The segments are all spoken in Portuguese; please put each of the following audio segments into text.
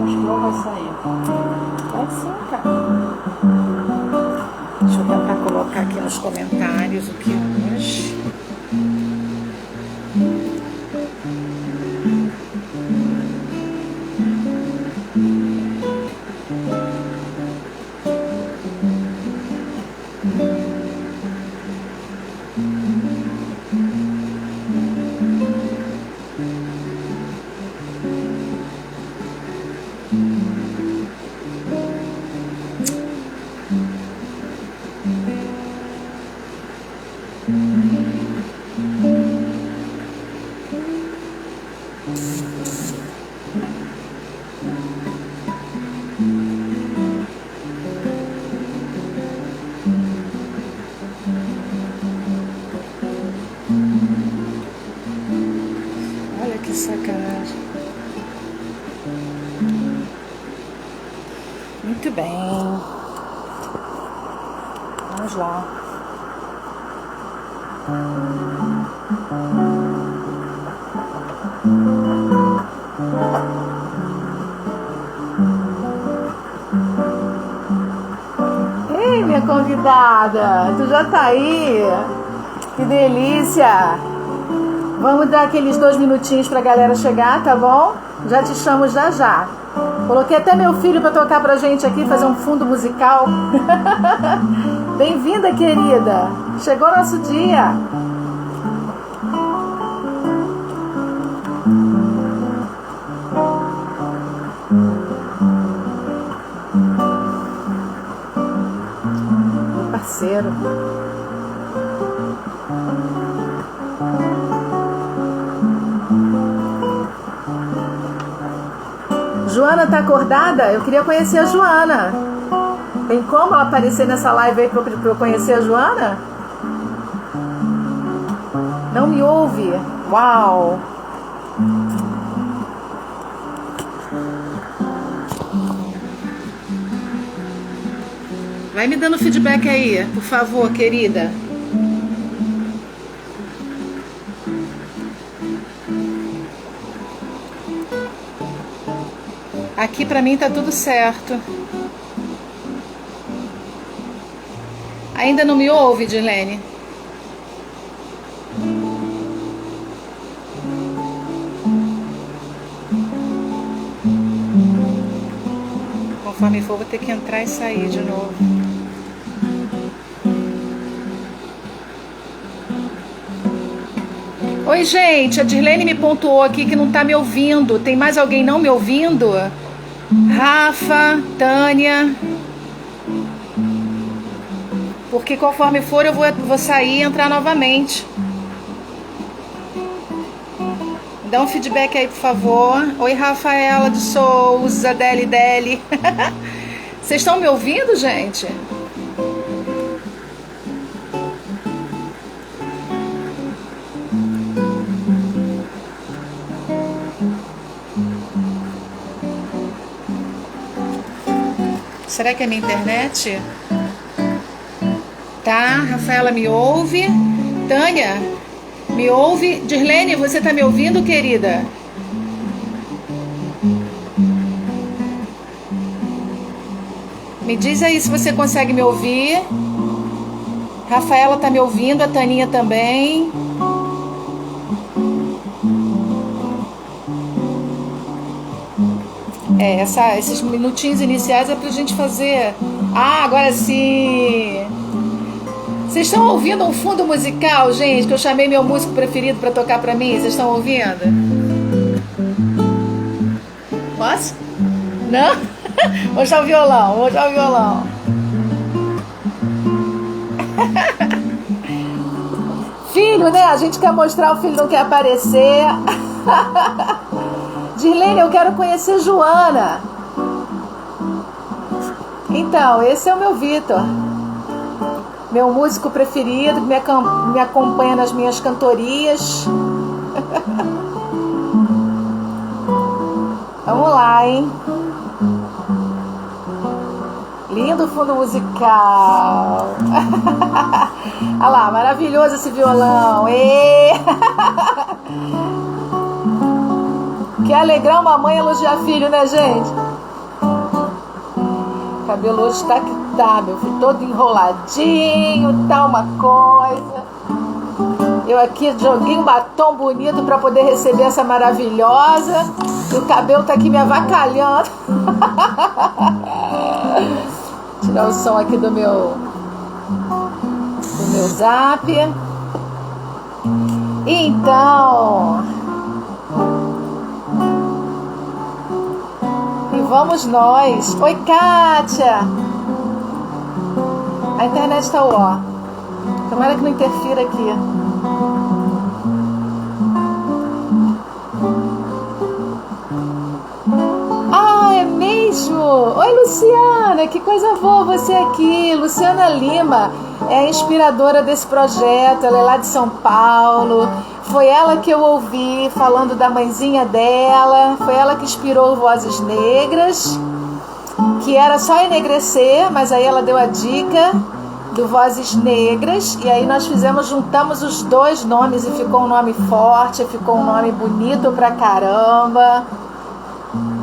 Acho que não vai sair. Vai sim, cara. Deixa eu tentar colocar aqui nos comentários o que hoje. Olha que sacanagem. Muito bem. Vamos lá. Ei, minha convidada, tu já tá aí? Que delícia! Vamos dar aqueles 2 minutinhos pra galera chegar, tá bom? Já te chamo já já. Coloquei até meu filho pra tocar pra gente aqui, fazer um fundo musical. Bem-vinda, querida! Chegou nosso dia! Meu parceiro. Joana tá acordada? Eu queria conhecer a Joana. Tem como ela aparecer nessa live aí pra eu conhecer a Joana? Não me ouve? Uau! Vai me dando feedback aí, por favor, querida. Aqui pra mim tá tudo certo. Ainda não me ouve, Dirlene? Conforme for, vou ter que entrar e sair de novo. Oi, gente, a Dirlene me pontuou aqui que não tá me ouvindo. Tem mais alguém não me ouvindo? Rafa, Tânia. Porque conforme for eu vou sair e entrar novamente. Dá um feedback aí, por favor. Oi, Rafaela de Souza, Deli. Vocês estão me ouvindo, gente? Será que é minha internet? Tá, Rafaela me ouve. Tânia, me ouve. Dirlene, você tá me ouvindo, querida? Me diz aí se você consegue me ouvir. Rafaela tá me ouvindo, a Taninha também. Esses minutinhos iniciais é pra gente fazer. Ah, agora sim! Vocês estão ouvindo um fundo musical, gente? Que eu chamei meu músico preferido pra tocar pra mim. Vocês estão ouvindo? Posso? Não? Vou usar o violão. Filho, né? A gente quer mostrar, o filho não quer aparecer. Dirlene, eu quero conhecer Joana. Então, esse é o meu Vitor, meu músico preferido, que me acompanha nas minhas cantorias. Vamos lá, hein? Lindo fundo musical. Olha lá, maravilhoso esse violão. Que alegrar uma mãe elogiar filho, né, gente? O cabelo hoje tá que tá, meu filho, todo enroladinho, tá uma coisa. Eu aqui joguei um batom bonito pra poder receber essa maravilhosa. E o cabelo tá aqui me avacalhando. Tirar o som aqui do meu zap. Então, e vamos nós. Oi, Kátia. A internet tá ó. Tomara que não interfira aqui. Ah, é mesmo? Oi, Luciana, que coisa boa você aqui. Luciana Lima é a inspiradora desse projeto, ela é lá de São Paulo. Foi ela que eu ouvi falando da mãezinha dela, foi ela que inspirou Vozes Negras, que era só enegrecer, mas aí ela deu a dica do Vozes Negras, e aí nós juntamos os dois nomes e ficou um nome forte, ficou um nome bonito pra caramba.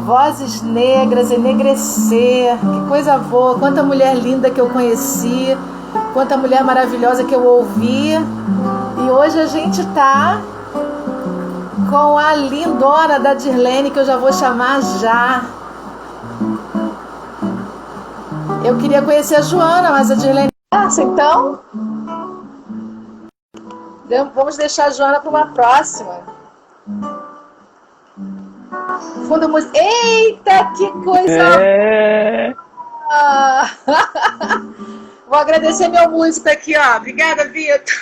Vozes Negras, enegrecer, que coisa boa, quanta mulher linda que eu conheci, quanta mulher maravilhosa que eu ouvi. E hoje a gente tá com a lindona da Dirlene, que eu já vou chamar já. Eu queria conhecer a Joana, mas a Dirlene... então, vamos deixar a Joana para uma próxima. Fundo música. Eita, que coisa! Vou agradecer meu músico aqui, ó. Obrigada, Vitor.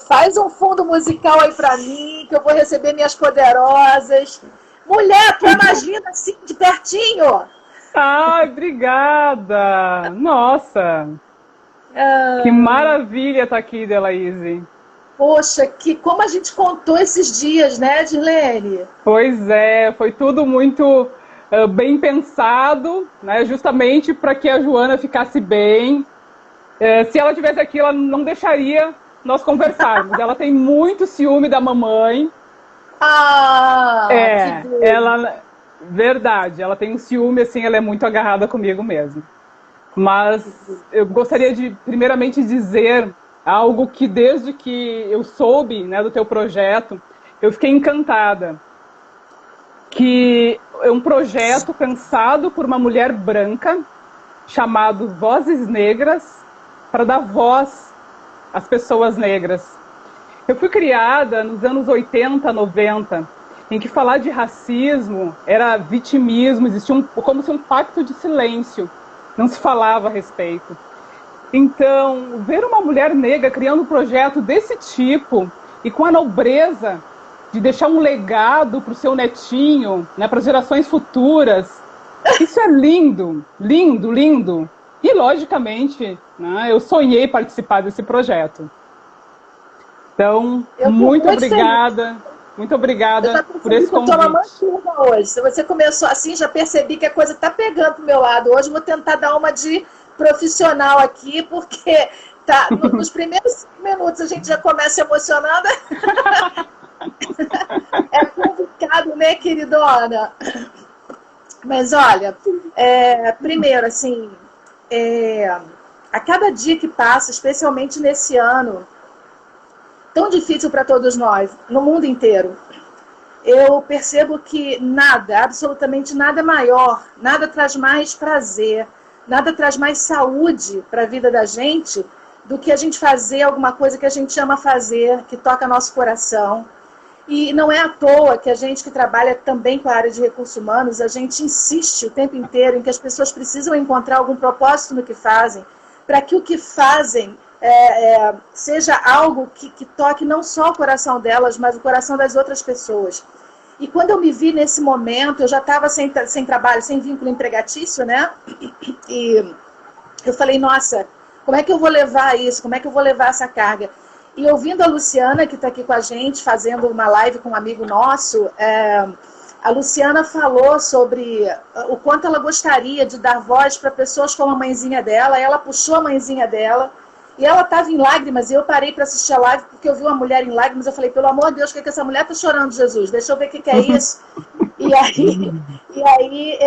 Faz um fundo musical aí pra mim, que eu vou receber minhas poderosas. Mulher, tu é mais linda assim, de pertinho. Ai, obrigada! Nossa! Que maravilha estar aqui, Delaíse. Poxa, como a gente contou esses dias, né, Dirlene? Pois é, foi tudo muito bem pensado, né, justamente para que a Joana ficasse bem. Se ela estivesse aqui, ela não deixaria nós conversarmos. Ela tem muito ciúme da mamãe. Que ela... Verdade, ela tem um ciúme, assim, ela é muito agarrada comigo mesmo. Mas eu gostaria de, primeiramente, dizer algo que desde que eu soube, né, do teu projeto, eu fiquei encantada. Que é um projeto pensado por uma mulher branca, chamado Vozes Negras, para dar voz às pessoas negras. Eu fui criada nos anos 80, 90, em que falar de racismo era vitimismo, existia como se um pacto de silêncio, não se falava a respeito. Então, ver uma mulher negra criando um projeto desse tipo e com a nobreza de deixar um legado para o seu netinho, né, para as gerações futuras, isso é lindo, lindo, lindo. E, logicamente, né, eu sonhei participar desse projeto. Então, muito obrigada. Muito obrigada por esse convite. Eu estou uma hoje. Se você começou assim, já percebi que a coisa está pegando pro meu lado. Hoje vou tentar dar uma de profissional aqui, porque tá, nos primeiros 5 minutos a gente já começa emocionando. É complicado, né, queridona? Mas olha, primeiro, assim, a cada dia que passa, especialmente nesse ano, tão difícil para todos nós, no mundo inteiro, eu percebo que nada, absolutamente nada é maior, nada traz mais prazer, nada traz mais saúde para a vida da gente do que a gente fazer alguma coisa que a gente ama fazer, que toca nosso coração. E não é à toa que a gente que trabalha também com a área de recursos humanos, a gente insiste o tempo inteiro em que as pessoas precisam encontrar algum propósito no que fazem, para que o que fazem seja algo que toque não só o coração delas, mas o coração das outras pessoas. E quando eu me vi nesse momento, eu já estava sem trabalho, sem vínculo empregatício, né? E eu falei, nossa, como é que eu vou levar isso? Como é que eu vou levar essa carga? E ouvindo a Luciana, que está aqui com a gente, fazendo uma live com um amigo nosso, a Luciana falou sobre o quanto ela gostaria de dar voz para pessoas como a mãezinha dela. Ela puxou a mãezinha dela E ela estava em lágrimas, e eu parei para assistir a live, porque eu vi uma mulher em lágrimas, eu falei, pelo amor de Deus, o que, é que essa mulher está chorando, Jesus? Deixa eu ver o que, que é isso. E aí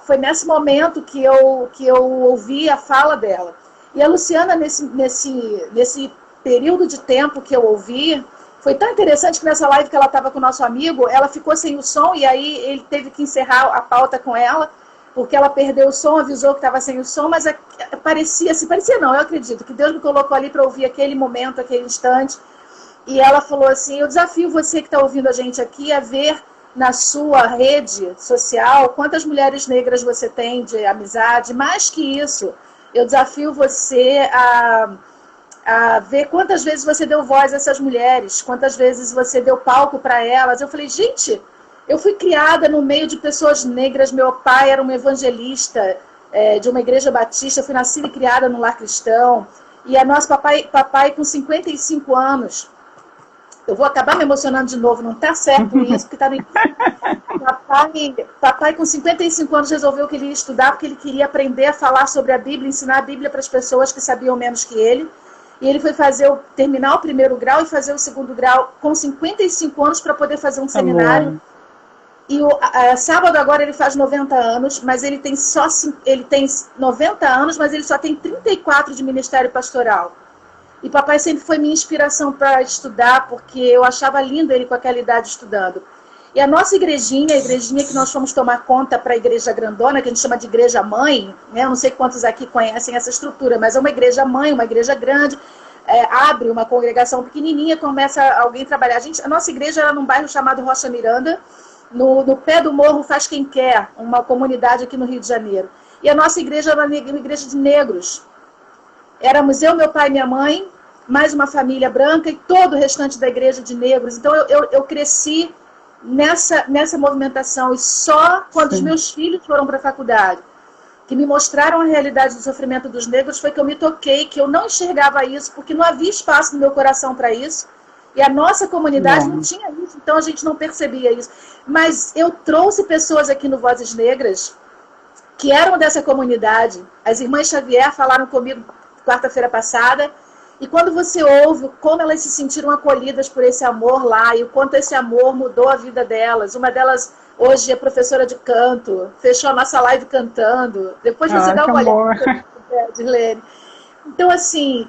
foi nesse momento que eu ouvi a fala dela. E a Luciana, nesse período de tempo que eu ouvi, foi tão interessante que nessa live que ela estava com o nosso amigo, ela ficou sem o som, e aí ele teve que encerrar a pauta com ela, porque ela perdeu o som, avisou que estava sem o som, mas parecia não, eu acredito que Deus me colocou ali para ouvir aquele momento, aquele instante, e ela falou assim, eu desafio você que está ouvindo a gente aqui a ver na sua rede social quantas mulheres negras você tem de amizade, mais que isso, eu desafio você a ver quantas vezes você deu voz a essas mulheres, quantas vezes você deu palco para elas. Eu falei, gente, eu fui criada no meio de pessoas negras, meu pai era um evangelista de uma igreja batista, eu fui nascida e criada no lar cristão, e a nosso papai com 55 anos, eu vou acabar me emocionando de novo, não está certo isso, porque está no... Papai com 55 anos resolveu que ele ia estudar, porque ele queria aprender a falar sobre a Bíblia, ensinar a Bíblia para as pessoas que sabiam menos que ele. E ele foi terminar o primeiro grau e fazer o segundo grau com 55 anos para poder fazer um seminário. E sábado agora ele faz 90 anos, mas ele tem 90 anos, mas ele só tem 34 de ministério pastoral. E papai sempre foi minha inspiração para estudar, porque eu achava lindo ele com aquela idade estudando. E a nossa igrejinha, a igrejinha que nós fomos tomar conta para a igreja grandona, que a gente chama de igreja mãe, né? Eu não sei quantos aqui conhecem essa estrutura, mas é uma igreja mãe, uma igreja grande, abre uma congregação pequenininha, começa alguém a trabalhar. A nossa igreja era num bairro chamado Rocha Miranda, no pé do Morro Faz Quem Quer, uma comunidade aqui no Rio de Janeiro. E a nossa igreja era uma igreja de negros. Éramos eu, meu pai e minha mãe, mais uma família branca e todo o restante da igreja de negros. Então eu cresci nessa movimentação, e só quando os meus filhos foram para a faculdade, que me mostraram a realidade do sofrimento dos negros, foi que eu me toquei, que eu não enxergava isso, porque não havia espaço no meu coração para isso, e a nossa comunidade não tinha isso, então a gente não percebia isso. Mas eu trouxe pessoas aqui no Vozes Negras, que eram dessa comunidade. As irmãs Xavier falaram comigo quarta-feira passada, e quando você ouve como elas se sentiram acolhidas por esse amor lá, e o quanto esse amor mudou a vida delas. Uma delas hoje é professora de canto, fechou a nossa live cantando. Depois você dá uma olhada, Dirlene. Então, assim,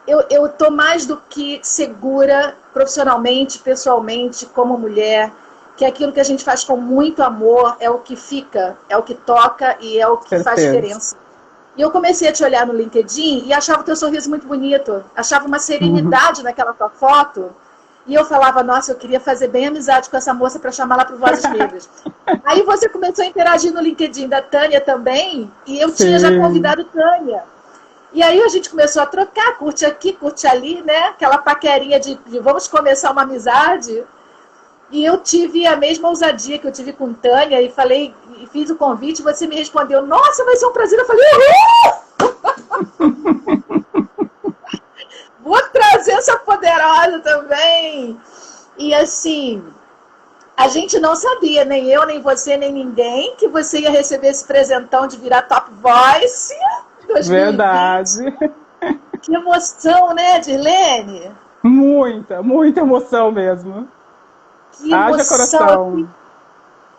eu tô mais do que segura profissionalmente, pessoalmente, como mulher, que aquilo que a gente faz com muito amor é o que fica, é o que toca e é o que faz diferença. E eu comecei a te olhar no LinkedIn e achava o teu sorriso muito bonito. Achava uma serenidade naquela tua foto. E eu falava, nossa, eu queria fazer bem amizade com essa moça para chamar ela para o Vozes Negras. Aí você começou a interagir no LinkedIn da Tânia também. E eu tinha já convidado Tânia. E aí a gente começou a trocar, curte aqui, curte ali, né? Aquela paquerinha de vamos começar uma amizade. E eu tive a mesma ousadia que eu tive com Tânia e falei, e fiz o convite, e você me respondeu, nossa, vai ser um prazer. Eu falei, vou trazer essa poderosa também. E assim, a gente não sabia, nem eu, nem você, nem ninguém, que você ia receber esse presentão de virar Top Voice 2020. Verdade. Que emoção, né, Dirlene? Muita emoção mesmo. Que emoção. Coração.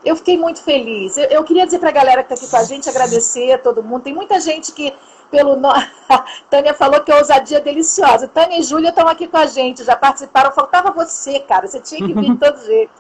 Eu fiquei muito feliz. Eu queria dizer para a galera que está aqui com a gente, agradecer a todo mundo. Tem muita gente que, Tânia falou que a ousadia é deliciosa. Tânia e Júlia estão aqui com a gente, já participaram. Faltava você, cara. Você tinha que vir de todo jeito.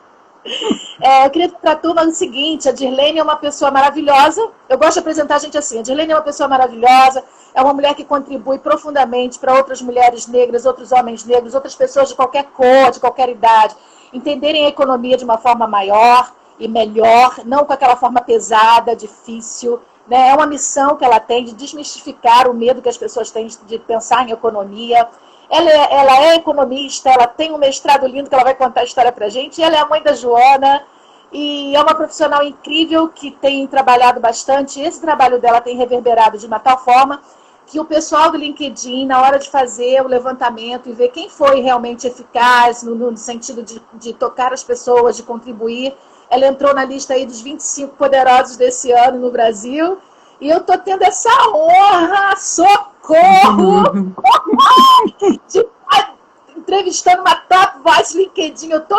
Eu queria dizer para a turma o seguinte, a Dirlene é uma pessoa maravilhosa. Eu gosto de apresentar a gente assim. A Dirlene é uma pessoa maravilhosa, é uma mulher que contribui profundamente para outras mulheres negras, outros homens negros, outras pessoas de qualquer cor, de qualquer idade, entenderem a economia de uma forma maior e melhor, não com aquela forma pesada, difícil, né? É uma missão que ela tem de desmistificar o medo que as pessoas têm de pensar em economia. Ela é economista, ela tem um mestrado lindo que ela vai contar a história pra gente, e ela é a mãe da Joana, e é uma profissional incrível que tem trabalhado bastante, e esse trabalho dela tem reverberado de uma tal forma que o pessoal do LinkedIn, na hora de fazer o levantamento e ver quem foi realmente eficaz no sentido de tocar as pessoas, de contribuir, ela entrou na lista aí dos 25 poderosos desse ano no Brasil, e eu tô tendo essa honra, socorro! corro, de, entrevistando uma top voice LinkedIn, eu tô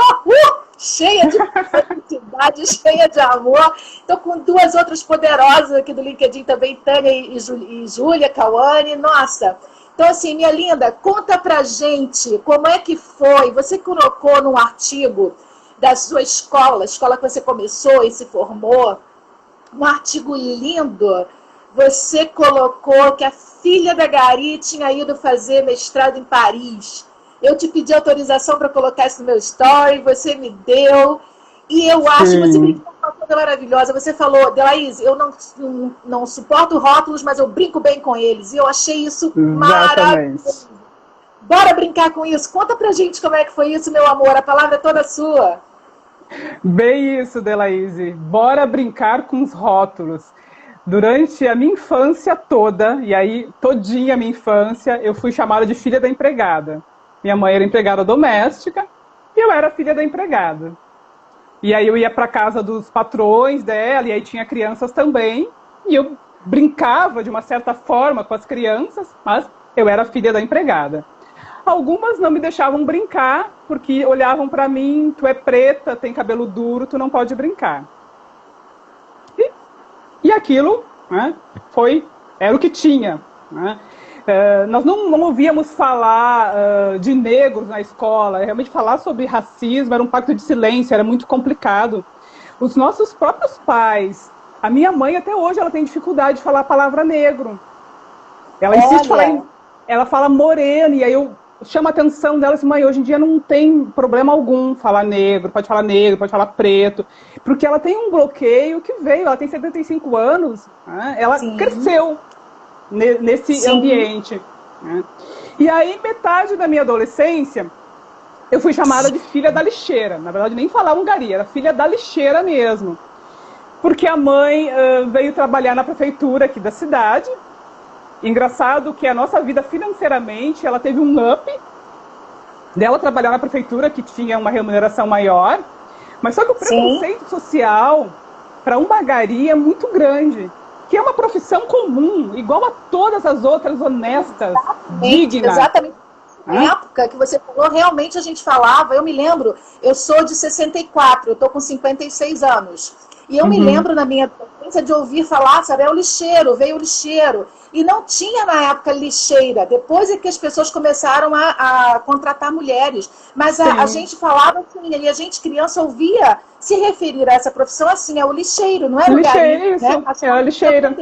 cheia de felicidade, cheia de amor. Estou com duas outras poderosas aqui do LinkedIn também, Tânia e Júlia Cauane. Nossa! Então, assim, minha linda, conta pra gente como é que foi. Você colocou num artigo da sua escola, a escola que você começou e se formou, um artigo lindo. Você colocou que a filha da Gari tinha ido fazer mestrado em Paris. Eu te pedi autorização para colocar isso no meu story, você me deu. E eu acho que você brincou com uma coisa maravilhosa. Você falou, Delaís, eu não suporto rótulos, mas eu brinco bem com eles. E eu achei isso maravilhoso. Bora brincar com isso. Conta pra gente como é que foi isso, meu amor. A palavra é toda sua. Bem isso, Delaís. Bora brincar com os rótulos. Durante a minha infância toda, e aí todinha a minha infância, eu fui chamada de filha da empregada. Minha mãe era empregada doméstica e eu era filha da empregada. E aí eu ia para casa dos patrões dela, e aí tinha crianças também, e eu brincava de uma certa forma com as crianças, mas eu era filha da empregada. Algumas não me deixavam brincar, porque olhavam para mim, tu é preta, tem cabelo duro, tu não pode brincar. E aquilo, né, era o que tinha. Né? Nós não ouvíamos falar de negros na escola, realmente falar sobre racismo era um pacto de silêncio, era muito complicado. Os nossos próprios pais, a minha mãe até hoje ela tem dificuldade de falar a palavra negro. Ela insiste ela fala moreno, e aí eu chamo a atenção dela assim, mãe, hoje em dia não tem problema algum falar negro, pode falar preto, porque ela tem um bloqueio que veio, ela tem 75 anos, né? Ela cresceu nesse ambiente. Né? E aí, metade da minha adolescência, eu fui chamada de filha da lixeira. Na verdade, nem falavam Gari, era filha da lixeira mesmo. Porque a mãe veio trabalhar na prefeitura aqui da cidade. Engraçado que a nossa vida financeiramente, ela teve um up dela trabalhar na prefeitura, que tinha uma remuneração maior. Mas só que o preconceito social para uma Gari é muito grande. Que é uma profissão comum, igual a todas as outras honestas, dignas. Exatamente. Na época que você falou, realmente a gente falava, eu me lembro, eu sou de 64, eu estou com 56 anos. E eu me lembro na minha adolescência de ouvir falar, sabe, é o lixeiro, veio o lixeiro. E não tinha na época lixeira. Depois é que as pessoas começaram a contratar mulheres. Mas a gente falava assim, e a gente criança ouvia se referir a essa profissão assim, é o lixeiro, não era o Gari, isso, né? É a lixeira.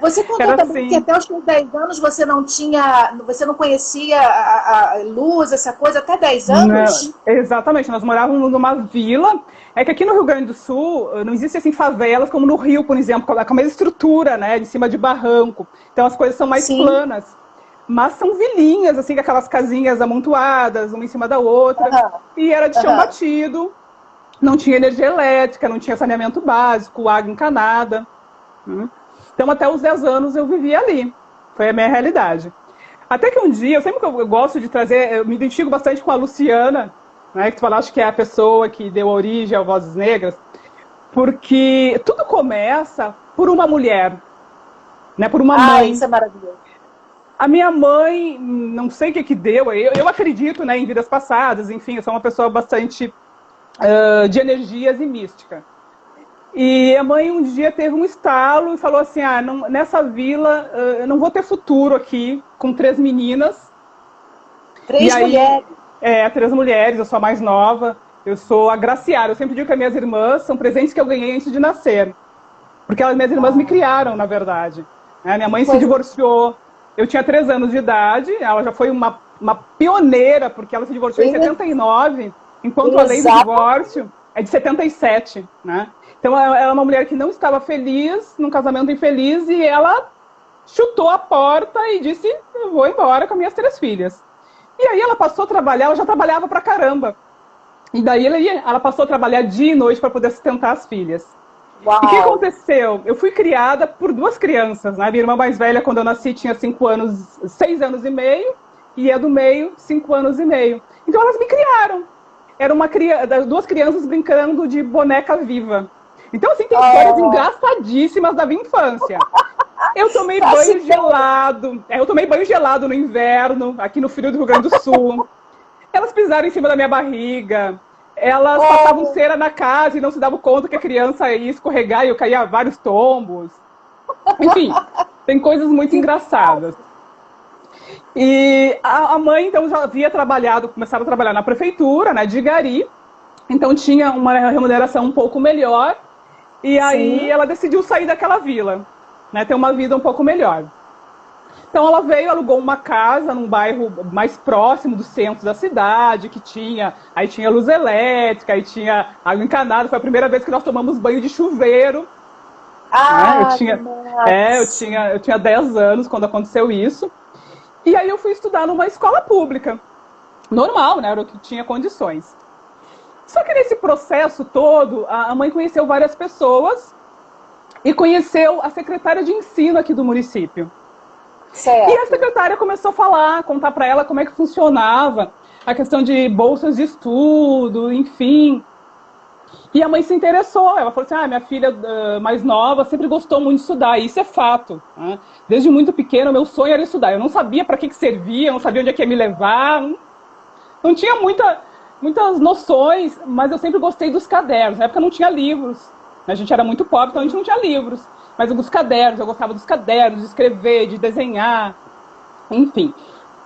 Você contou também que até os 10 anos você não conhecia a luz, essa coisa, até 10 anos? Não, exatamente, nós morávamos numa vila. É que aqui no Rio Grande do Sul não existe assim favelas como no Rio, por exemplo, com a mesma estrutura, né, de cima de barranco. Então as coisas são mais planas. Mas são vilinhas, assim, com aquelas casinhas amontoadas, uma em cima da outra. E era de chão batido, não tinha energia elétrica, não tinha saneamento básico, água encanada. Então, até os 10 anos eu vivia ali. Foi a minha realidade. Até que um dia, eu sempre que eu gosto de trazer, eu me identifico bastante com a Luciana, né, que tu falaste que é a pessoa que deu origem ao Vozes Negras, porque tudo começa por uma mulher, né, por uma mãe. Isso é maravilhoso. A minha mãe, não sei o que deu, eu acredito, né, em vidas passadas, enfim, eu sou uma pessoa bastante de energias e mística. E a mãe um dia teve um estalo e falou assim, nessa vila eu não vou ter futuro aqui com 3 meninas. 3 mulheres? 3 mulheres, eu sou a mais nova, eu sou agraciada. Eu sempre digo que as minhas irmãs são presentes que eu ganhei antes de nascer. Porque as minhas irmãs me criaram, na verdade. Minha mãe se divorciou, eu tinha 3 anos de idade, ela já foi uma pioneira, porque ela se divorciou em 79, enquanto a lei do divórcio é de 77, né? Então, ela é uma mulher que não estava feliz, num casamento infeliz, e ela chutou a porta e disse, eu vou embora com minhas 3 filhas. E aí ela passou a trabalhar, ela já trabalhava pra caramba. E daí ela passou a trabalhar dia e noite para poder sustentar as filhas. Uau. E o que aconteceu? Eu fui criada por 2 crianças, né? Minha irmã mais velha, quando eu nasci, tinha 6 anos e meio, e a do meio, 5 anos e meio. Então elas me criaram. Era 2 crianças brincando de boneca viva. Então, assim, tem histórias engraçadíssimas da minha infância. Eu tomei banho gelado. Eu tomei banho gelado no inverno, aqui no frio do Rio Grande do Sul. Elas pisaram em cima da minha barriga. Elas passavam cera na casa e não se davam conta que a criança ia escorregar e eu caía vários tombos. Enfim, tem coisas muito engraçadas. E a mãe, então, já havia trabalhado, começado a trabalhar na prefeitura, né, de Gari. Então tinha uma remuneração um pouco melhor. E aí ela decidiu sair daquela vila, né, ter uma vida um pouco melhor. Então ela veio, alugou uma casa num bairro mais próximo do centro da cidade, que tinha luz elétrica, aí tinha água encanada. Foi a primeira vez que nós tomamos banho de chuveiro. Eu tinha 10 anos quando aconteceu isso. E aí eu fui estudar numa escola pública. Normal, né? Era o que tinha condições. Só que nesse processo todo, a mãe conheceu várias pessoas e conheceu a secretária de ensino aqui do município. Certo. E a secretária começou a falar, contar para ela como é que funcionava a questão de bolsas de estudo, enfim. E a mãe se interessou. Ela falou assim, minha filha mais nova sempre gostou muito de estudar. E isso é fato, né? Desde muito pequeno, meu sonho era estudar. Eu não sabia para que servia, eu não sabia onde é que ia me levar. Não tinha muitas noções, mas eu sempre gostei dos cadernos. Na época não tinha livros. A gente era muito pobre, então a gente não tinha livros. Mas os cadernos, eu gostava dos cadernos, de escrever, de desenhar, enfim.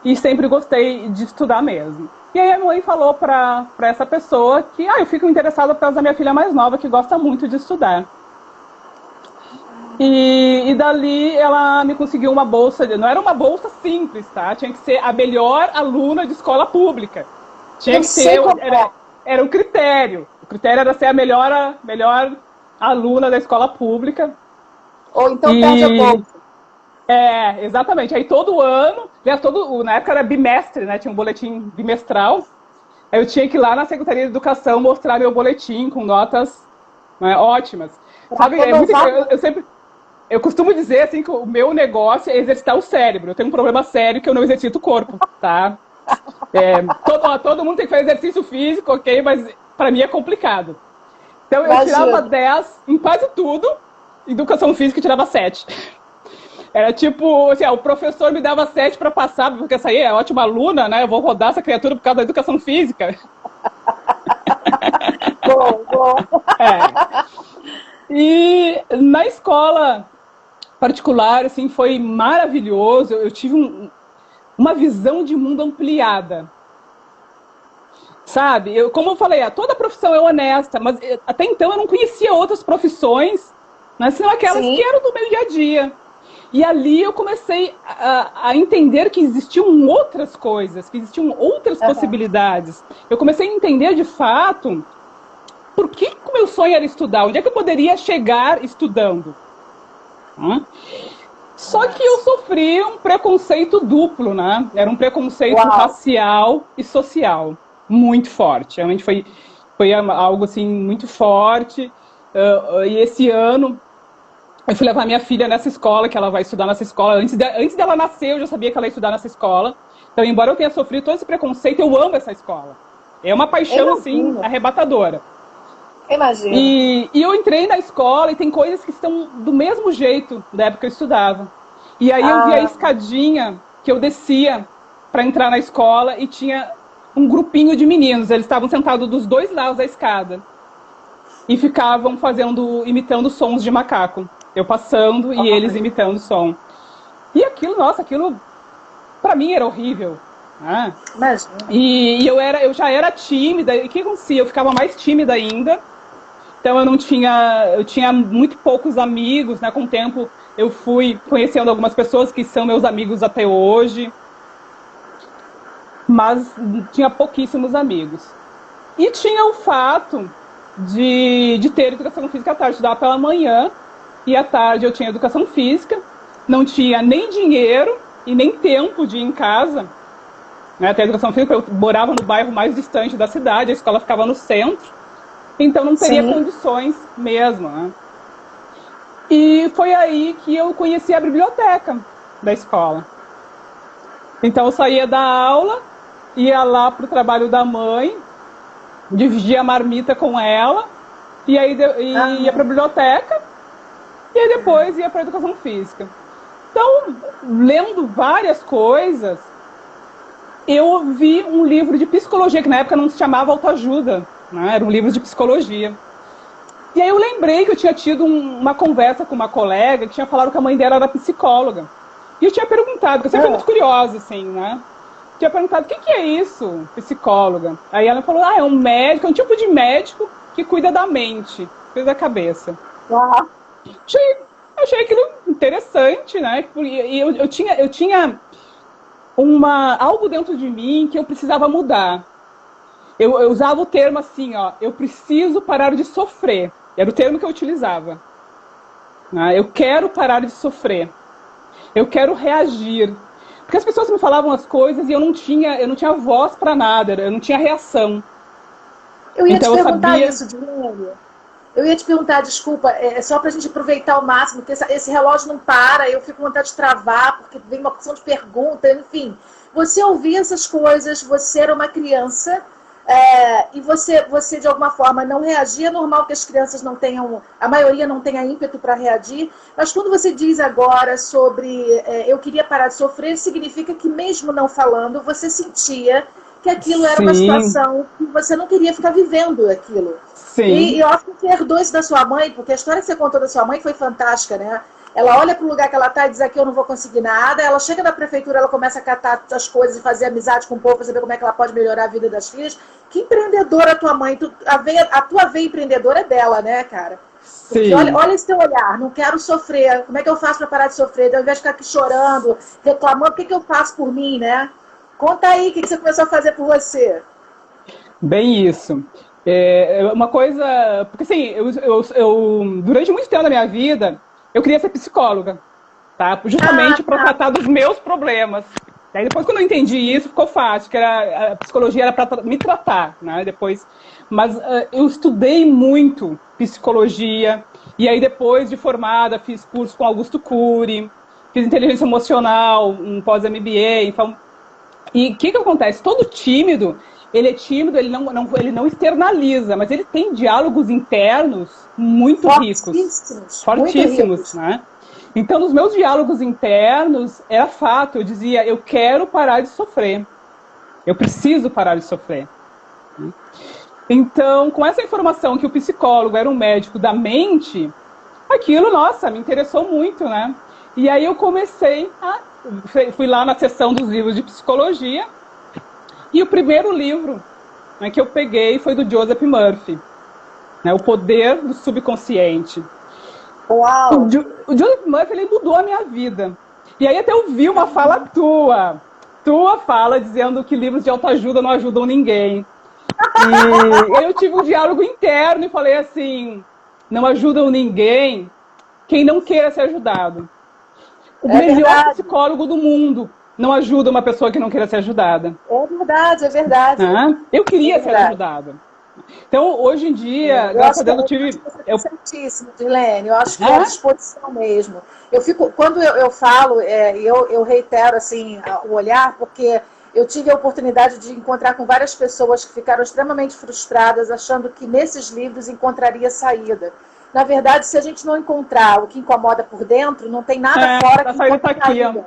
E sempre gostei de estudar mesmo. E aí a mãe falou para essa pessoa que eu fico interessada por causa da minha filha mais nova, que gosta muito de estudar. E dali ela me conseguiu uma bolsa, não era uma bolsa simples, tá? Tinha que ser a melhor aluna de escola pública. Tinha que ser, era um critério. O critério era ser a melhor aluna da escola pública. Ou então perde a bolsa. Exatamente. Aí todo ano, na época era bimestre, né? Tinha um boletim bimestral. Aí eu tinha que ir lá na Secretaria de Educação mostrar meu boletim com notas, né, ótimas. Sabe, eu costumo dizer assim que o meu negócio é exercitar o cérebro. Eu tenho um problema sério que eu não exercito o corpo, tá? Todo mundo tem que fazer exercício físico, ok? Mas pra mim é complicado. Então eu tirava 10 em quase tudo. Educação física eu tirava 7. Era tipo, assim, o professor me dava 7 para passar, porque essa aí é ótima aluna, né? Eu vou rodar essa criatura por causa da educação física. Bom. E na escola particular, assim, foi maravilhoso. Eu tive uma visão de mundo ampliada. Sabe? Como eu falei, toda profissão é honesta, mas até então eu não conhecia outras profissões, né, senão aquelas que eram do meu dia a dia. E ali eu comecei a entender que existiam outras coisas, que existiam outras possibilidades. Eu comecei a entender, de fato, por que o meu sonho era estudar, onde é que eu poderia chegar estudando. Só que eu sofri um preconceito duplo, né? Era um preconceito racial e social, muito forte. Realmente foi algo assim, muito forte. E esse ano eu fui levar minha filha nessa escola, que ela vai estudar nessa escola. Antes dela nascer, eu já sabia que ela ia estudar nessa escola. Então, embora eu tenha sofrido todo esse preconceito, eu amo essa escola. É uma paixão, assim, arrebatadora. Imagina. E eu entrei na escola e tem coisas que estão do mesmo jeito da época que eu estudava. E aí eu vi a escadinha que eu descia para entrar na escola e tinha um grupinho de meninos. Eles estavam sentados dos dois lados da escada. E ficavam imitando sons de macaco. Eu passando e eles imitando o som. E aquilo pra mim era horrível. Né? E eu já era tímida. E o que acontecia? Eu ficava mais tímida ainda. Então eu tinha muito poucos amigos, né? Com o tempo eu fui conhecendo algumas pessoas que são meus amigos até hoje. Mas tinha pouquíssimos amigos. E tinha o fato de ter educação física à tarde. Eu estudava pela manhã e à tarde eu tinha educação física. Não tinha nem dinheiro e nem tempo de ir em casa, né, ter educação física. Eu morava no bairro mais distante da cidade, a escola ficava no centro. Então não teria condições mesmo. Né? E foi aí que eu conheci a biblioteca da escola. Então eu saía da aula, ia lá para o trabalho da mãe, dividia a marmita com ela, e aí ia para a biblioteca, e aí depois ia para a educação física. Então, lendo várias coisas, eu vi um livro de psicologia, que na época não se chamava autoajuda, né? Era um livro de psicologia. E aí eu lembrei que eu tinha tido uma conversa com uma colega que tinha falado que a mãe dela era psicóloga. E eu tinha perguntado, porque eu sempre fui muito curiosa, assim, né? Tinha perguntado, o que é isso, psicóloga? Aí ela falou, é um médico, é um tipo de médico que cuida da mente, cuida da cabeça. Uau. Achei aquilo interessante, né? E eu tinha algo dentro de mim que eu precisava mudar. Eu usava o termo assim, ó, eu preciso parar de sofrer. Era o termo que eu utilizava. Eu quero parar de sofrer. Eu quero reagir. Porque as pessoas me falavam as coisas e eu não tinha voz para nada, eu não tinha reação. Eu ia te perguntar isso, Dilene. Eu ia te perguntar, desculpa, só para a gente aproveitar ao máximo, porque esse relógio não para, eu fico com vontade de travar, porque vem uma porção de perguntas, enfim. Você ouvia essas coisas, você era uma criança, e você de alguma forma não reagia. É normal que as crianças não tenham, a maioria não tenha ímpeto para reagir, mas quando você diz agora sobre eu queria parar de sofrer, significa que mesmo não falando, você sentia que aquilo era uma situação que você não queria ficar vivendo aquilo. Sim. E eu acho que você herdou isso da sua mãe, porque a história que você contou da sua mãe foi fantástica, né? Ela olha para o lugar que ela está e diz, aqui eu não vou conseguir nada. Ela chega na prefeitura, ela começa a catar as coisas e fazer amizade com o povo, para saber como é que ela pode melhorar a vida das filhas. Que empreendedora a tua mãe. A tua veia empreendedora é dela, né, cara? Porque olha esse teu olhar, não quero sofrer. Como é que eu faço para parar de sofrer? Ao invés de ficar aqui chorando, reclamando, o que eu faço por mim, né? Conta aí o que você começou a fazer por você. Bem isso. Uma coisa... Porque assim, eu durante muito tempo da minha vida, eu queria ser psicóloga, tá? Justamente para tratar dos meus problemas. Daí depois, quando eu entendi isso, ficou fácil, que a psicologia era para me tratar, né? Depois, mas eu estudei muito psicologia, e aí depois de formada, fiz curso com Augusto Cury, fiz inteligência emocional, um pós-MBA, então... E o que acontece? Todo tímido, ele é tímido, ele não externaliza, mas ele tem diálogos internos muito ricos. Fortíssimos, né? Então, nos meus diálogos internos, era fato, eu dizia, eu quero parar de sofrer. Eu preciso parar de sofrer. Então, com essa informação que o psicólogo era um médico da mente, aquilo, nossa, me interessou muito, né? E aí eu comecei fui lá na seção dos livros de psicologia, e o primeiro livro, né, que eu peguei foi do Joseph Murphy, né, O Poder do Subconsciente. Uau! O Joseph Murphy, ele mudou a minha vida. E aí até eu vi uma fala tua fala dizendo que livros de autoajuda não ajudam ninguém. E aí eu tive um diálogo interno e falei assim, não ajudam ninguém quem não queira ser ajudado. O melhor psicólogo do mundo não ajuda uma pessoa que não queira ser ajudada. É verdade, é verdade. Eu queria ser ajudada. Então, hoje em dia, graças a Deus, eu tive... Certíssimo, Dilene. Eu acho que é a disposição mesmo. Quando eu falo, eu reitero assim, o olhar, porque eu tive a oportunidade de encontrar com várias pessoas que ficaram extremamente frustradas, achando que nesses livros encontraria saída. Na verdade, se a gente não encontrar o que incomoda por dentro, não tem nada fora que encontre saída.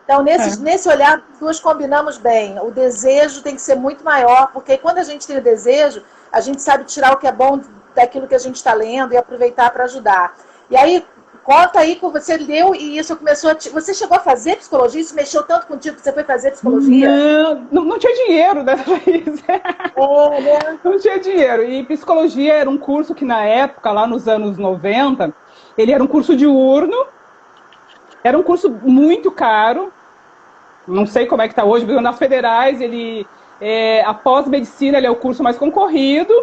Então, nesse olhar, nós combinamos bem. O desejo tem que ser muito maior, porque quando a gente tem o desejo, a gente sabe tirar o que é bom daquilo que a gente está lendo e aproveitar para ajudar. E aí, conta aí que você leu e isso começou a... Você chegou a fazer psicologia? Isso mexeu tanto contigo que você foi fazer psicologia? Não tinha dinheiro dessa vez. Não tinha dinheiro. E psicologia era um curso que na época, lá nos anos 90, ele era um curso diurno, era um curso muito caro, não sei como é que está hoje, mas nas federais, após medicina, ele é o curso mais concorrido,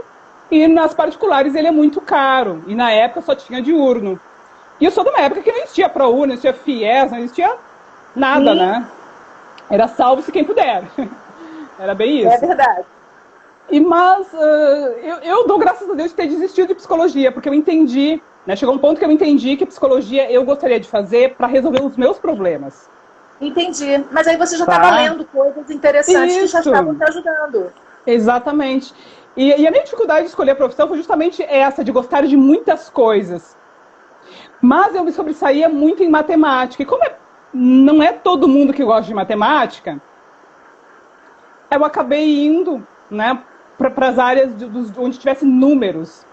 e nas particulares ele é muito caro. E na época só tinha diurno. E eu sou de uma época que não existia ProUni, não existia FIES, não existia nada, né? Era salve-se quem puder. Era bem isso. É verdade. Mas eu dou graças a Deus de ter desistido de psicologia, porque eu entendi, né? Chegou um ponto que eu entendi que psicologia eu gostaria de fazer para resolver os meus problemas. Entendi. Mas aí você já estava lendo coisas interessantes que já estavam te ajudando. Exatamente. E a minha dificuldade de escolher a profissão foi justamente essa, de gostar de muitas coisas. Mas eu me sobressaía muito em matemática. E como não é todo mundo que gosta de matemática, eu acabei indo, né, para as áreas onde tivesse números,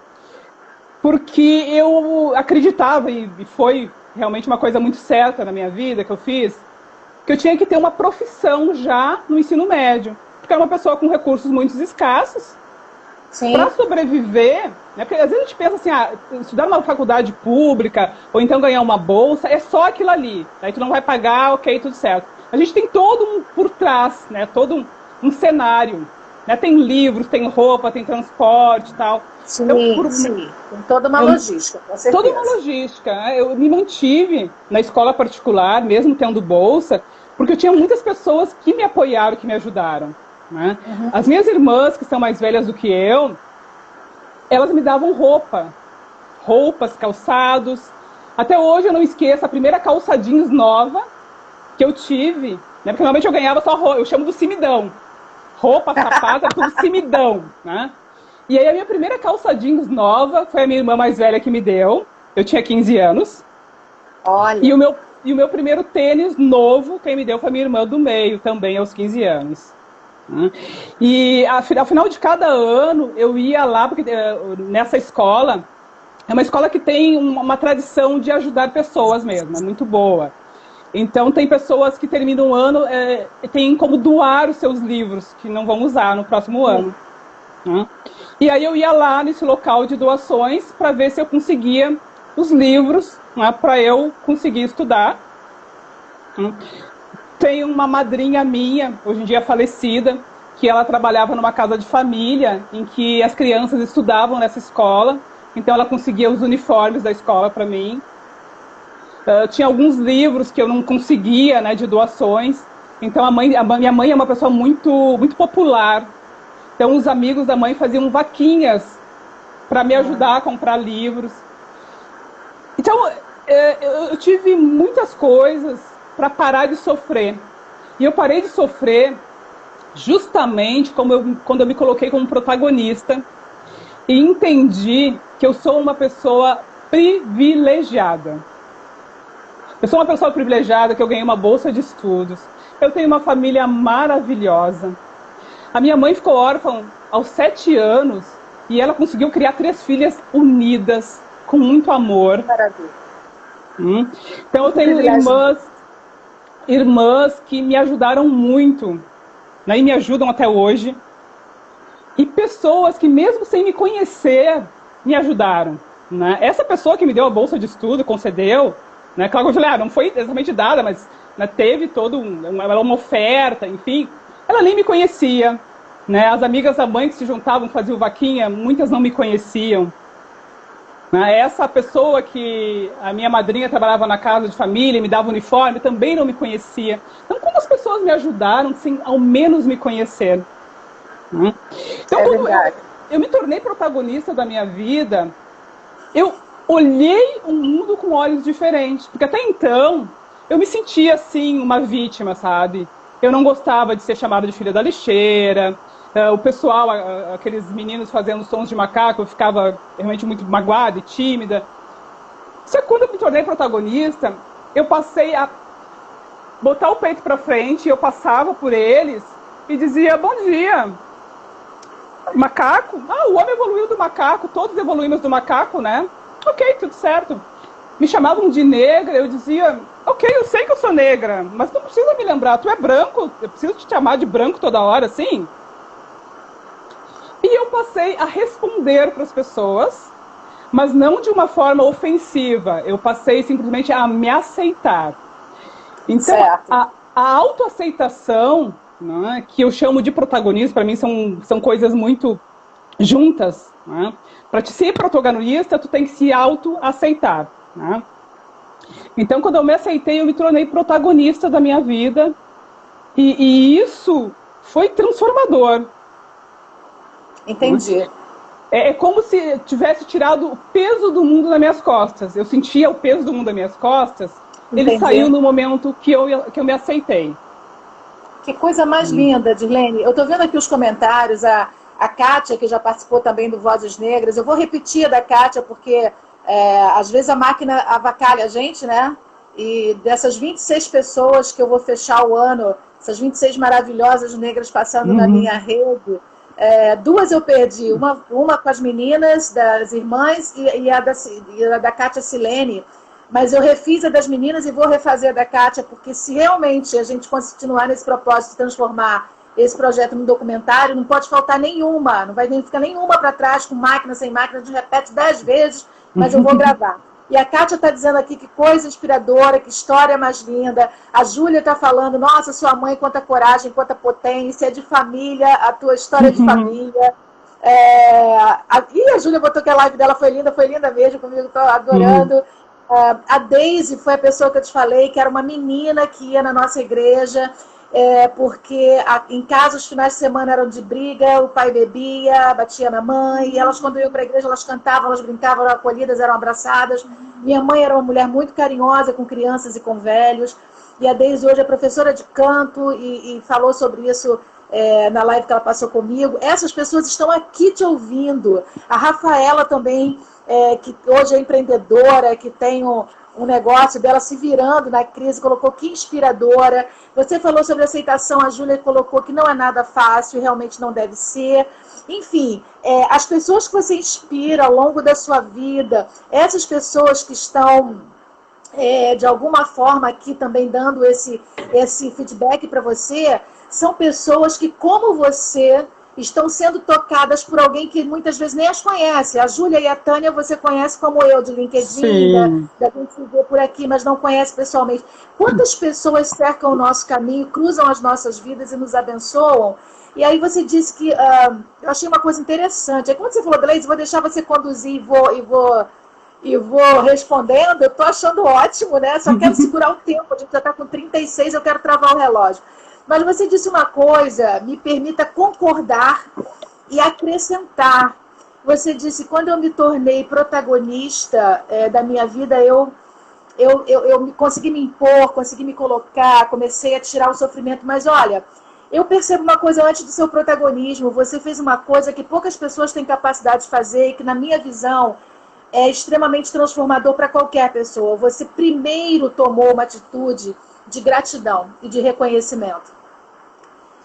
porque eu acreditava, e foi realmente uma coisa muito certa na minha vida que eu fiz, que eu tinha que ter uma profissão já no ensino médio, porque era uma pessoa com recursos muito escassos, para sobreviver, né, porque às vezes a gente pensa assim, estudar numa faculdade pública, ou então ganhar uma bolsa, é só aquilo ali, aí tu não vai pagar, ok, tudo certo. A gente tem todo um por trás, né, todo um cenário, né, tem livros, tem roupa, tem transporte e tal. Sim, então, sim, tem toda uma logística, com certeza. Toda uma logística, né? Eu me mantive na escola particular, mesmo tendo bolsa, porque eu tinha muitas pessoas que me apoiaram, que me ajudaram, né? As minhas irmãs, que são mais velhas do que eu, elas me davam roupas, calçados. Até hoje eu não esqueço a primeira calça jeans nova que eu tive, né? Porque normalmente eu ganhava só roupa, eu chamo do cimidão. Roupa, sapato, tudo cimidão, né? E aí a minha primeira calça jeans nova foi a minha irmã mais velha que me deu. Eu tinha 15 anos. Olha. E o meu primeiro tênis novo, quem me deu foi a minha irmã do meio, também aos 15 anos. E ao final de cada ano eu ia lá, porque nessa escola, é uma escola que tem uma tradição de ajudar pessoas mesmo, é muito boa. Então tem pessoas que terminam o ano, tem como doar os seus livros, que não vão usar no próximo ano. E aí eu ia lá nesse local de doações para ver se eu conseguia os livros, né, para eu conseguir estudar. Tem uma madrinha minha, hoje em dia falecida, que ela trabalhava numa casa de família em que as crianças estudavam nessa escola, então ela conseguia os uniformes da escola para mim. Tinha alguns livros que eu não conseguia, né, de doações, então a minha mãe é uma pessoa muito, muito popular. Então, os amigos da mãe faziam vaquinhas para me ajudar a comprar livros. Então, eu tive muitas coisas para parar de sofrer. E eu parei de sofrer justamente quando eu me coloquei como protagonista e entendi que eu sou uma pessoa privilegiada. Eu sou uma pessoa privilegiada, que eu ganhei uma bolsa de estudos. Eu tenho uma família maravilhosa. A minha mãe ficou órfã aos 7 anos e ela conseguiu criar 3 filhas unidas, com muito amor. Maravilha. Então eu tenho irmãs que me ajudaram muito, né, e me ajudam até hoje. E pessoas que mesmo sem me conhecer, me ajudaram. Né? Essa pessoa que me deu a bolsa de estudo, concedeu, né, claro que eu falei, não foi exatamente dada, mas, né, teve toda uma oferta, enfim. Ela nem me conhecia, né? As amigas da mãe que se juntavam, faziam vaquinha, muitas não me conheciam. Né? Essa pessoa que a minha madrinha trabalhava na casa de família, me dava uniforme, também não me conhecia. Então, como as pessoas me ajudaram sem ao menos me conhecer? Né? Então, quando eu me tornei protagonista da minha vida, eu olhei o mundo com olhos diferentes. Porque até então, eu me sentia, assim, uma vítima, sabe? Eu não gostava de ser chamada de filha da lixeira. O pessoal, aqueles meninos fazendo sons de macaco, eu ficava realmente muito magoada e tímida. Só que quando eu me tornei protagonista, eu passei a botar o peito pra frente, eu passava por eles e dizia, bom dia, macaco? O homem evoluiu do macaco, todos evoluímos do macaco, né? Ok, tudo certo. Me chamavam de negra, eu dizia, ok, eu sei que eu sou negra, mas não precisa me lembrar, tu é branco, eu preciso te chamar de branco toda hora, assim? E eu passei a responder para as pessoas, mas não de uma forma ofensiva, eu passei simplesmente a me aceitar. Então, a autoaceitação, né, que eu chamo de protagonismo, para mim são coisas muito juntas. Né? Para ser protagonista, tu tem que se autoaceitar. Né? Então, quando eu me aceitei, eu me tornei protagonista da minha vida. E isso foi transformador. Entendi. É como se tivesse tirado o peso do mundo das minhas costas. Eu sentia o peso do mundo das minhas costas. Entendi. Ele saiu no momento que eu me aceitei. Que coisa mais linda, Dirlene. Eu estou vendo aqui os comentários, a Kátia, que já participou também do Vozes Negras. Eu vou repetir da Kátia, porque às vezes a máquina avacalha a gente, né? E dessas 26 pessoas que eu vou fechar o ano, essas 26 maravilhosas negras passando na minha rede, duas eu perdi. Uma com as meninas, das irmãs, e a da Kátia Silene. Mas eu refiz a das meninas e vou refazer a da Kátia, porque se realmente a gente continuar nesse propósito de transformar esse projeto num documentário, não pode faltar nenhuma, não vai ficar nenhuma para trás, com máquina, sem máquina, a gente repete 10 vezes, mas eu vou gravar. E a Kátia está dizendo aqui que coisa inspiradora, que história mais linda. A Júlia está falando, nossa, sua mãe, quanta coragem, quanta potência, é de família, a tua história é de família. A Júlia botou que a live dela foi linda mesmo, comigo, estou adorando. A Daisy foi a pessoa que eu te falei, que era uma menina que ia na nossa igreja, porque em casa os finais de semana eram de briga, o pai bebia, batia na mãe, e elas quando iam para a igreja elas cantavam, elas brincavam, eram acolhidas, eram abraçadas. Minha mãe era uma mulher muito carinhosa com crianças e com velhos, e a Daisy hoje é professora de canto e falou sobre isso na live que ela passou comigo. Essas pessoas estão aqui te ouvindo. A Rafaela também, que hoje é empreendedora, que tem um negócio dela se virando na crise, colocou que inspiradora. Você falou sobre aceitação, a Júlia colocou que não é nada fácil, realmente não deve ser. Enfim, as pessoas que você inspira ao longo da sua vida, essas pessoas que estão, de alguma forma, aqui também dando esse feedback para você, são pessoas que, como você, estão sendo tocadas por alguém que muitas vezes nem as conhece. A Júlia e a Tânia você conhece como eu, de LinkedIn, da gente se vê por aqui, mas não conhece pessoalmente. Quantas pessoas cercam o nosso caminho, cruzam as nossas vidas e nos abençoam? E aí você disse que... eu achei uma coisa interessante. Aí quando você falou, Gleice, vou deixar você conduzir e vou respondendo, eu tô achando ótimo, né? Só quero segurar o tempo, a gente já está com 36, eu quero travar o relógio. Mas você disse uma coisa, me permita concordar e acrescentar. Você disse, quando eu me tornei protagonista da minha vida, eu consegui me impor, consegui me colocar, comecei a tirar o sofrimento. Mas olha, eu percebo uma coisa antes do seu protagonismo. Você fez uma coisa que poucas pessoas têm capacidade de fazer e que, na minha visão, é extremamente transformador para qualquer pessoa. Você primeiro tomou uma atitude de gratidão e de reconhecimento.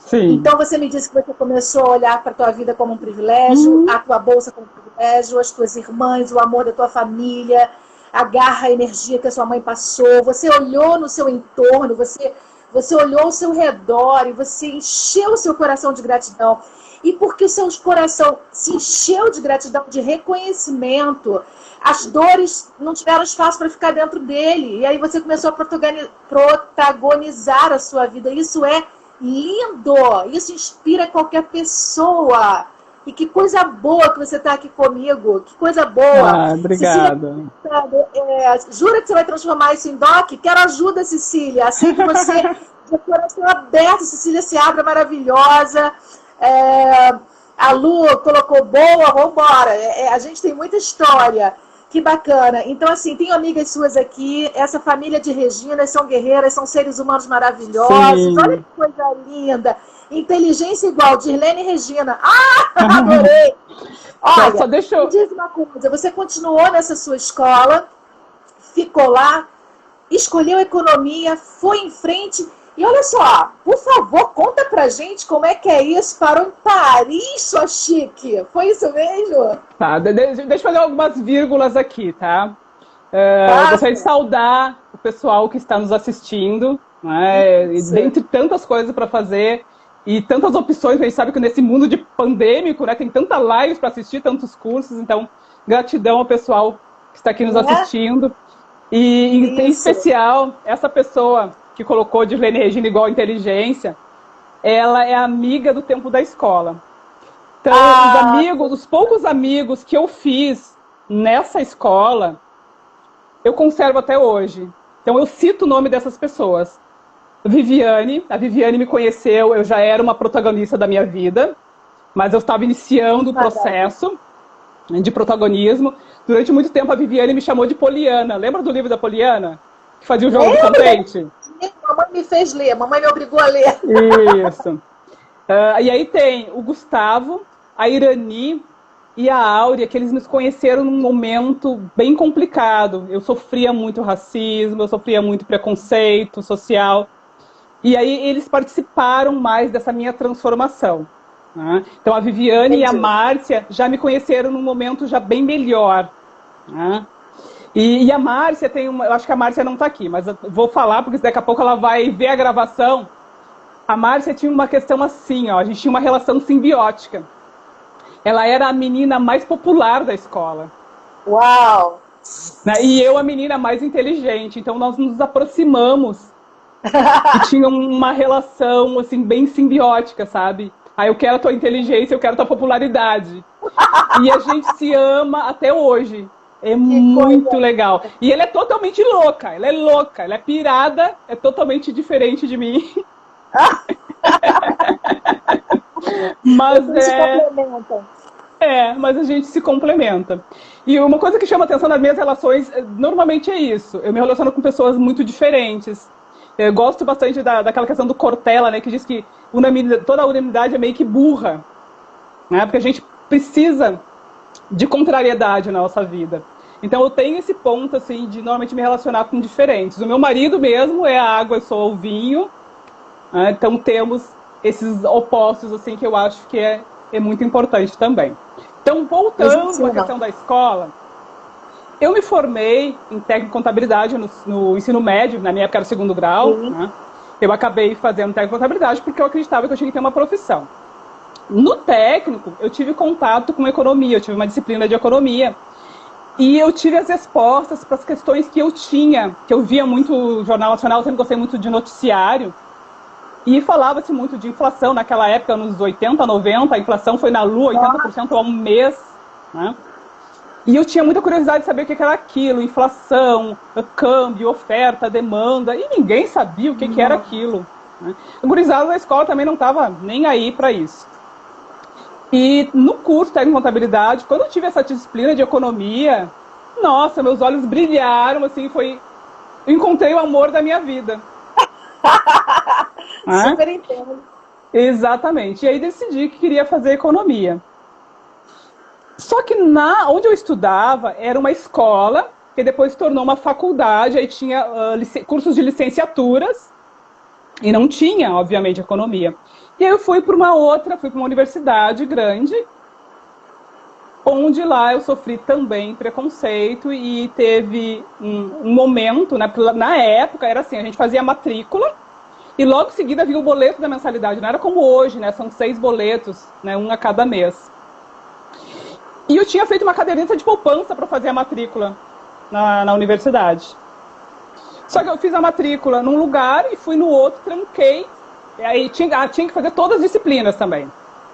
Sim. Então você me disse que você começou a olhar para a tua vida como um privilégio, a tua bolsa como um privilégio, as tuas irmãs, o amor da tua família, a garra, a energia que a sua mãe passou. Você olhou no seu entorno, você olhou ao seu redor e você encheu o seu coração de gratidão. E porque o seu coração se encheu de gratidão, de reconhecimento, as dores não tiveram espaço para ficar dentro dele. E aí você começou a protagonizar a sua vida. Isso é lindo. Isso inspira qualquer pessoa. E que coisa boa que você está aqui comigo. Que coisa boa. Obrigada. Jura que você vai transformar isso em doc? Quero ajuda, Cecília. Assim que você, de coração aberto, Cecília se abre, maravilhosa. A Lu colocou boa, vamos embora. A gente tem muita história. Que bacana. Então, assim, tenho amigas suas aqui. Essa família de Reginas são guerreiras, são seres humanos maravilhosos. Sim. Olha que coisa linda. Inteligência igual, Dirlene e Regina. Adorei. Olha, me diz uma coisa. Você continuou nessa sua escola, ficou lá, escolheu economia, foi em frente. E olha só, por favor, conta pra gente como é que é isso. Parou em Paris, sua chique. Foi isso mesmo? Tá, deixa eu fazer algumas vírgulas aqui, tá? Gostaria de saudar o pessoal que está nos assistindo, né? E dentre tantas coisas para fazer e tantas opções, a gente sabe que nesse mundo de pandêmico, né, tem tantas lives para assistir, tantos cursos, então gratidão ao pessoal que está aqui nos assistindo. E em especial, essa pessoa que colocou Dirlene Regina igual inteligência, ela é amiga do tempo da escola. Então, os poucos amigos que eu fiz nessa escola, eu conservo até hoje. Então, eu cito o nome dessas pessoas. A Viviane me conheceu, eu já era uma protagonista da minha vida, mas eu estava iniciando o processo de protagonismo. Durante muito tempo, a Viviane me chamou de Poliana. Lembra do livro da Poliana? Que fazia o jogo do contente? Mamãe me fez ler, mamãe me obrigou a ler. Isso. E aí tem o Gustavo, a Irani, e a Áurea, que eles nos conheceram num momento bem complicado. Eu sofria muito racismo, eu sofria muito preconceito social. E aí eles participaram mais dessa minha transformação. Né? Então a Viviane e a Márcia já me conheceram num momento já bem melhor. Né? E a Márcia tem uma... Eu acho que a Márcia não está aqui, mas eu vou falar, porque daqui a pouco ela vai ver a gravação. A Márcia tinha uma questão assim, ó, a gente tinha uma relação simbiótica. Ela era a menina mais popular da escola. Uau! Né? E eu a menina mais inteligente. Então nós nos aproximamos e tinha uma relação assim, bem simbiótica, sabe? Aí eu quero a tua inteligência, eu quero a tua popularidade. E a gente se ama até hoje. É muito legal. E ela é totalmente louca. Ela é louca, ela é pirada, é totalmente diferente de mim. Mas mas a gente se complementa. E uma coisa que chama atenção nas minhas relações, normalmente é isso. Eu me relaciono com pessoas muito diferentes. Eu gosto bastante daquela questão do Cortella, né, que diz que toda a unanimidade é meio que burra. Né, porque a gente precisa de contrariedade na nossa vida. Então eu tenho esse ponto, assim, de normalmente me relacionar com diferentes. O meu marido mesmo é a água, eu sou o vinho. Né, então temos esses opostos, assim, que eu acho que é muito importante também. Então, voltando à questão da escola, eu me formei em técnico de contabilidade no ensino médio, na minha época era o segundo grau. Né? Eu acabei fazendo técnico de contabilidade porque eu acreditava que eu tinha que ter uma profissão. No técnico, eu tive contato com economia, eu tive uma disciplina de economia. E eu tive as respostas para as questões que eu tinha, que eu via muito Jornal Nacional, eu sempre gostei muito de noticiário. E falava-se muito de inflação naquela época, nos 80, 90, a inflação foi na lua, 80% ao mês. Né? E eu tinha muita curiosidade de saber o que era aquilo, inflação, câmbio, oferta, demanda, e ninguém sabia o que era aquilo. Né? O gurizado da escola também não estava nem aí para isso. E no curso de técnico de contabilidade, quando eu tive essa disciplina de economia, nossa, meus olhos brilharam, assim, eu encontrei o amor da minha vida. Super entendo. Exatamente. E aí decidi que queria fazer economia. Só que onde eu estudava era uma escola, que depois se tornou uma faculdade, aí tinha cursos de licenciaturas, e não tinha, obviamente, economia. E aí eu fui para uma universidade grande, onde lá eu sofri também preconceito e teve um momento, né, na época era assim, a gente fazia matrícula e logo em seguida vinha o boleto da mensalidade, não era como hoje, né, são 6 boletos, né, um a cada mês. E eu tinha feito uma caderneta de poupança para fazer a matrícula na universidade. Só que eu fiz a matrícula num lugar e fui no outro, tranquei, e aí tinha que fazer todas as disciplinas também.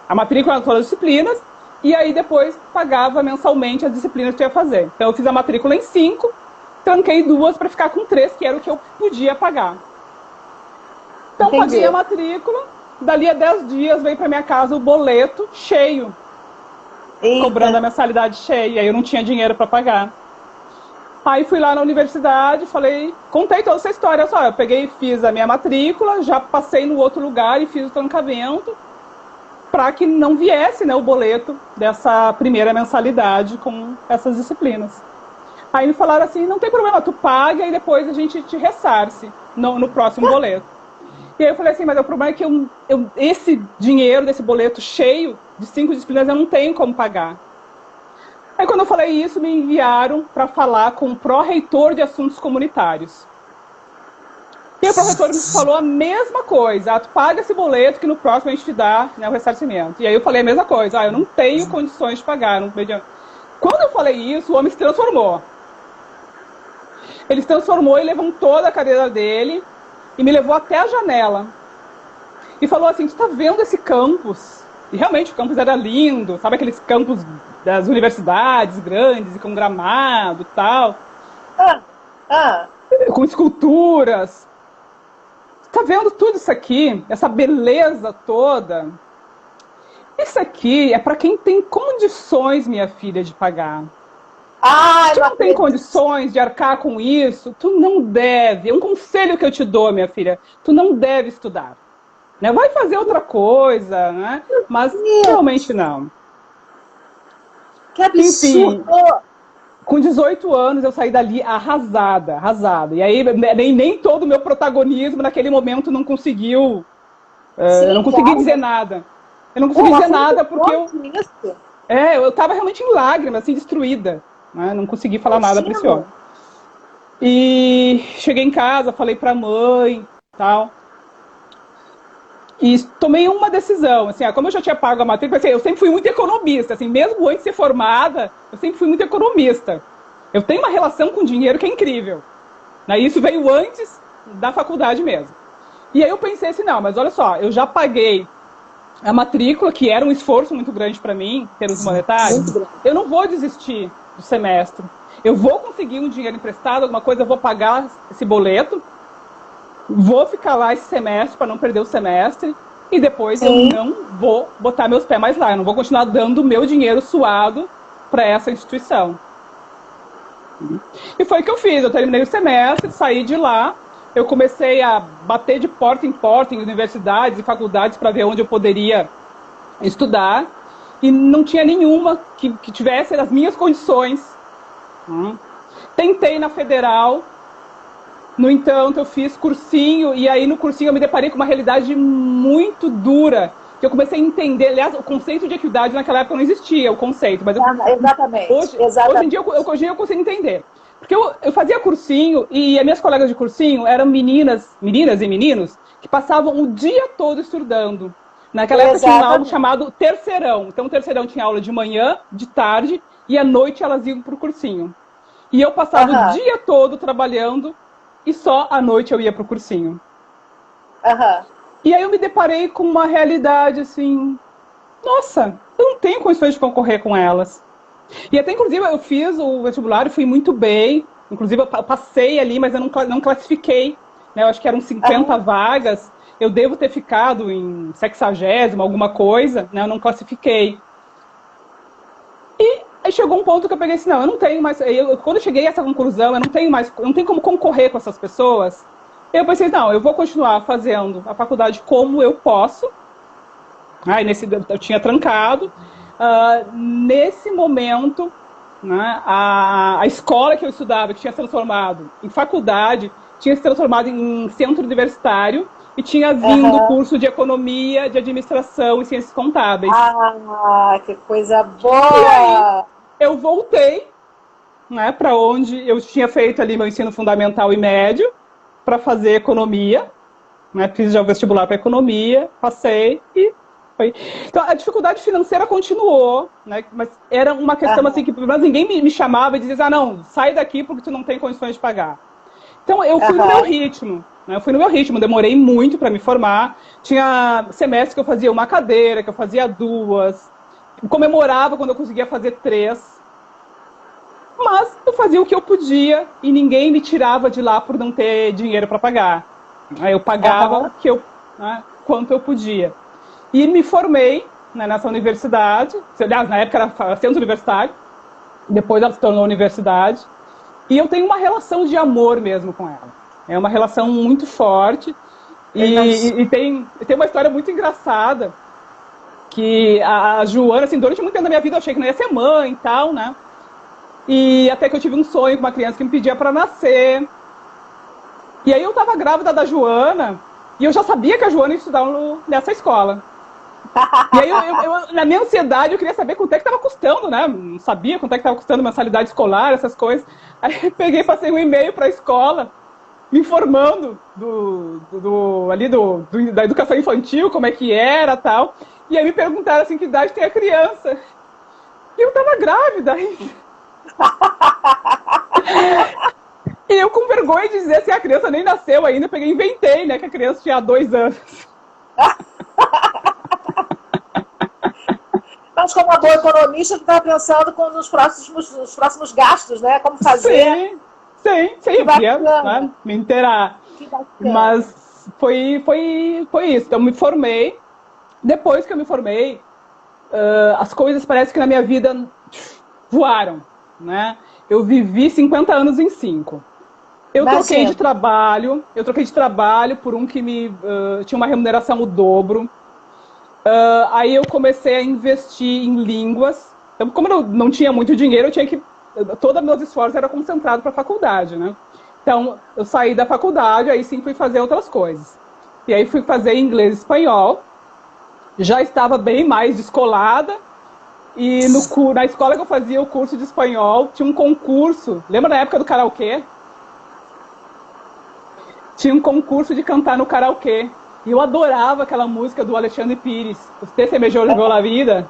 A matrícula era todas as disciplinas, e aí depois pagava mensalmente as disciplinas que eu ia fazer. Então eu fiz a matrícula em 5, tranquei 2 para ficar com 3, que era o que eu podia pagar. Então paguei a matrícula, dali a 10 dias veio para minha casa o boleto cheio. Eita. Cobrando a mensalidade cheia, aí eu não tinha dinheiro para pagar. Aí fui lá na universidade, contei toda essa história, só, eu fiz a minha matrícula, já passei no outro lugar e fiz o trancamento, para que não viesse, né, o boleto dessa primeira mensalidade com essas disciplinas. Aí me falaram assim, não tem problema, tu paga e depois a gente te ressarce no próximo boleto. E aí eu falei assim, mas o problema é que esse dinheiro desse boleto cheio de 5 disciplinas eu não tenho como pagar. Aí quando eu falei isso, me enviaram para falar com o pró-reitor de assuntos comunitários. E o pró-reitor me falou a mesma coisa, tu paga esse boleto que no próximo a gente te dá, né, o ressarcimento. E aí eu falei a mesma coisa, eu não tenho condições de pagar. Quando eu falei isso, o homem se transformou. Ele se transformou e levantou da cadeira dele e me levou até a janela. E falou assim, tu tá vendo esse campus? E realmente o campus era lindo, sabe aqueles campus das universidades grandes, com gramado e tal. Com esculturas. Tá vendo tudo isso aqui? Essa beleza toda? Isso aqui é para quem tem condições, minha filha, de pagar. Tu não tem condições de arcar com isso, tu não deve. É um conselho que eu te dou, minha filha. Tu não deve estudar. Né? Vai fazer outra coisa, né? Mas realmente não. Que absurdo! Com 18 anos eu saí dali arrasada, arrasada. E aí nem todo o meu protagonismo naquele momento não conseguiu, eu não consegui dizer nada. Eu não consegui dizer nada porque eu tava realmente em lágrimas, assim, destruída. Né? Não consegui falar nada pra esse homem. E cheguei em casa, falei pra mãe, tal. E tomei uma decisão, assim, como eu já tinha pago a matrícula, assim, eu sempre fui muito economista, assim, mesmo antes de ser formada, eu sempre fui muito economista. Eu tenho uma relação com dinheiro que é incrível. Né? Isso veio antes da faculdade mesmo. E aí eu pensei assim, não, mas olha só, eu já paguei a matrícula, que era um esforço muito grande para mim, em termos monetários, eu não vou desistir do semestre. Eu vou conseguir um dinheiro emprestado, alguma coisa, eu vou pagar esse boleto, vou ficar lá esse semestre para não perder o semestre e depois eu não vou botar meus pés mais lá. Eu não vou continuar dando o meu dinheiro suado para essa instituição. E foi o que eu fiz. Eu terminei o semestre, saí de lá, eu comecei a bater de porta em universidades e faculdades para ver onde eu poderia estudar e não tinha nenhuma que tivesse as minhas condições. Tentei na Federal. No entanto, eu fiz cursinho, e aí no cursinho eu me deparei com uma realidade muito dura, que eu comecei a entender, aliás, o conceito de equidade naquela época não existia, o conceito, mas exatamente. Hoje em dia eu consigo entender. Porque eu fazia cursinho, e as minhas colegas de cursinho eram meninas e meninos, que passavam o dia todo estudando. Naquela época tinha algo chamado terceirão. Então o terceirão tinha aula de manhã, de tarde, e à noite elas iam para o cursinho. E eu passava o dia todo trabalhando, e só à noite eu ia pro cursinho. E aí eu me deparei com uma realidade assim, nossa, eu não tenho condições de concorrer com elas. E até, inclusive, eu fiz o vestibular e fui muito bem. Inclusive, eu passei ali, mas eu não classifiquei. Né? Eu acho que eram 50 vagas. Eu devo ter ficado em 60ª, alguma coisa. Né? Eu não classifiquei. E aí chegou um ponto que eu peguei assim, não, eu não tenho mais... quando eu cheguei a essa conclusão, eu não tenho como concorrer com essas pessoas. Eu pensei, não, eu vou continuar fazendo a faculdade como eu posso. Aí eu tinha trancado. Nesse momento, né, a escola que eu estudava, que tinha se transformado em faculdade, tinha se transformado em centro universitário e tinha vindo o curso de economia, de administração e ciências contábeis. Que coisa boa! E aí, eu voltei, né, para onde eu tinha feito ali meu ensino fundamental e médio, para fazer economia. Né, fiz já o vestibular para economia, passei e foi. Então, a dificuldade financeira continuou, né, mas era uma questão assim que pelo menos ninguém me chamava e dizia, não, sai daqui porque tu não tem condições de pagar. Então, eu fui no meu ritmo. Né, eu fui no meu ritmo, demorei muito para me formar. Tinha semestre que eu fazia uma cadeira, que eu fazia 2. Comemorava quando eu conseguia fazer 3. Mas eu fazia o que eu podia e ninguém me tirava de lá por não ter dinheiro para pagar. Eu pagava quanto eu podia. E me formei, né, nessa universidade. Aliás, na época era centro universitário. Depois ela se tornou universidade. E eu tenho uma relação de amor mesmo com ela. É uma relação muito forte. E tem uma história muito engraçada. Que a Joana, assim, durante muito tempo da minha vida eu achei que não ia ser mãe e tal, né? E até que eu tive um sonho com uma criança que me pedia para nascer. E aí eu tava grávida da Joana, e eu já sabia que a Joana ia estudar nessa escola. E aí, na minha ansiedade, eu queria saber quanto é que estava custando, né? Não sabia quanto é que estava custando mensalidade escolar, essas coisas. Aí eu peguei e passei um e-mail para a escola, me informando da educação infantil, como é que era e tal. E aí me perguntaram assim, que idade tem a criança. E eu estava grávida. E eu com vergonha de dizer assim, a criança nem nasceu ainda, eu inventei, né, que a criança tinha 2 anos. Mas como uma boa economista, tu estava pensando nos próximos gastos, né? Como fazer. Sim, eu queria, né, me inteirar. Mas foi isso. Então, eu me formei. Depois que eu me formei, as coisas parece que na minha vida voaram, né? Eu vivi 50 anos em 5. Eu troquei de trabalho por um que tinha uma remuneração o dobro. Aí eu comecei a investir em línguas. Então, como eu não tinha muito dinheiro, eu tinha que... Todos meus esforços eram concentrados para a faculdade, né? Então, eu saí da faculdade, aí sim fui fazer outras coisas. E aí fui fazer inglês e espanhol. Já estava bem mais descolada. E na escola que eu fazia o curso de espanhol, tinha um concurso. Lembra da época do karaokê? Tinha um concurso de cantar no karaokê. E eu adorava aquela música do Alexandre Pires, Você se me jogou la vida.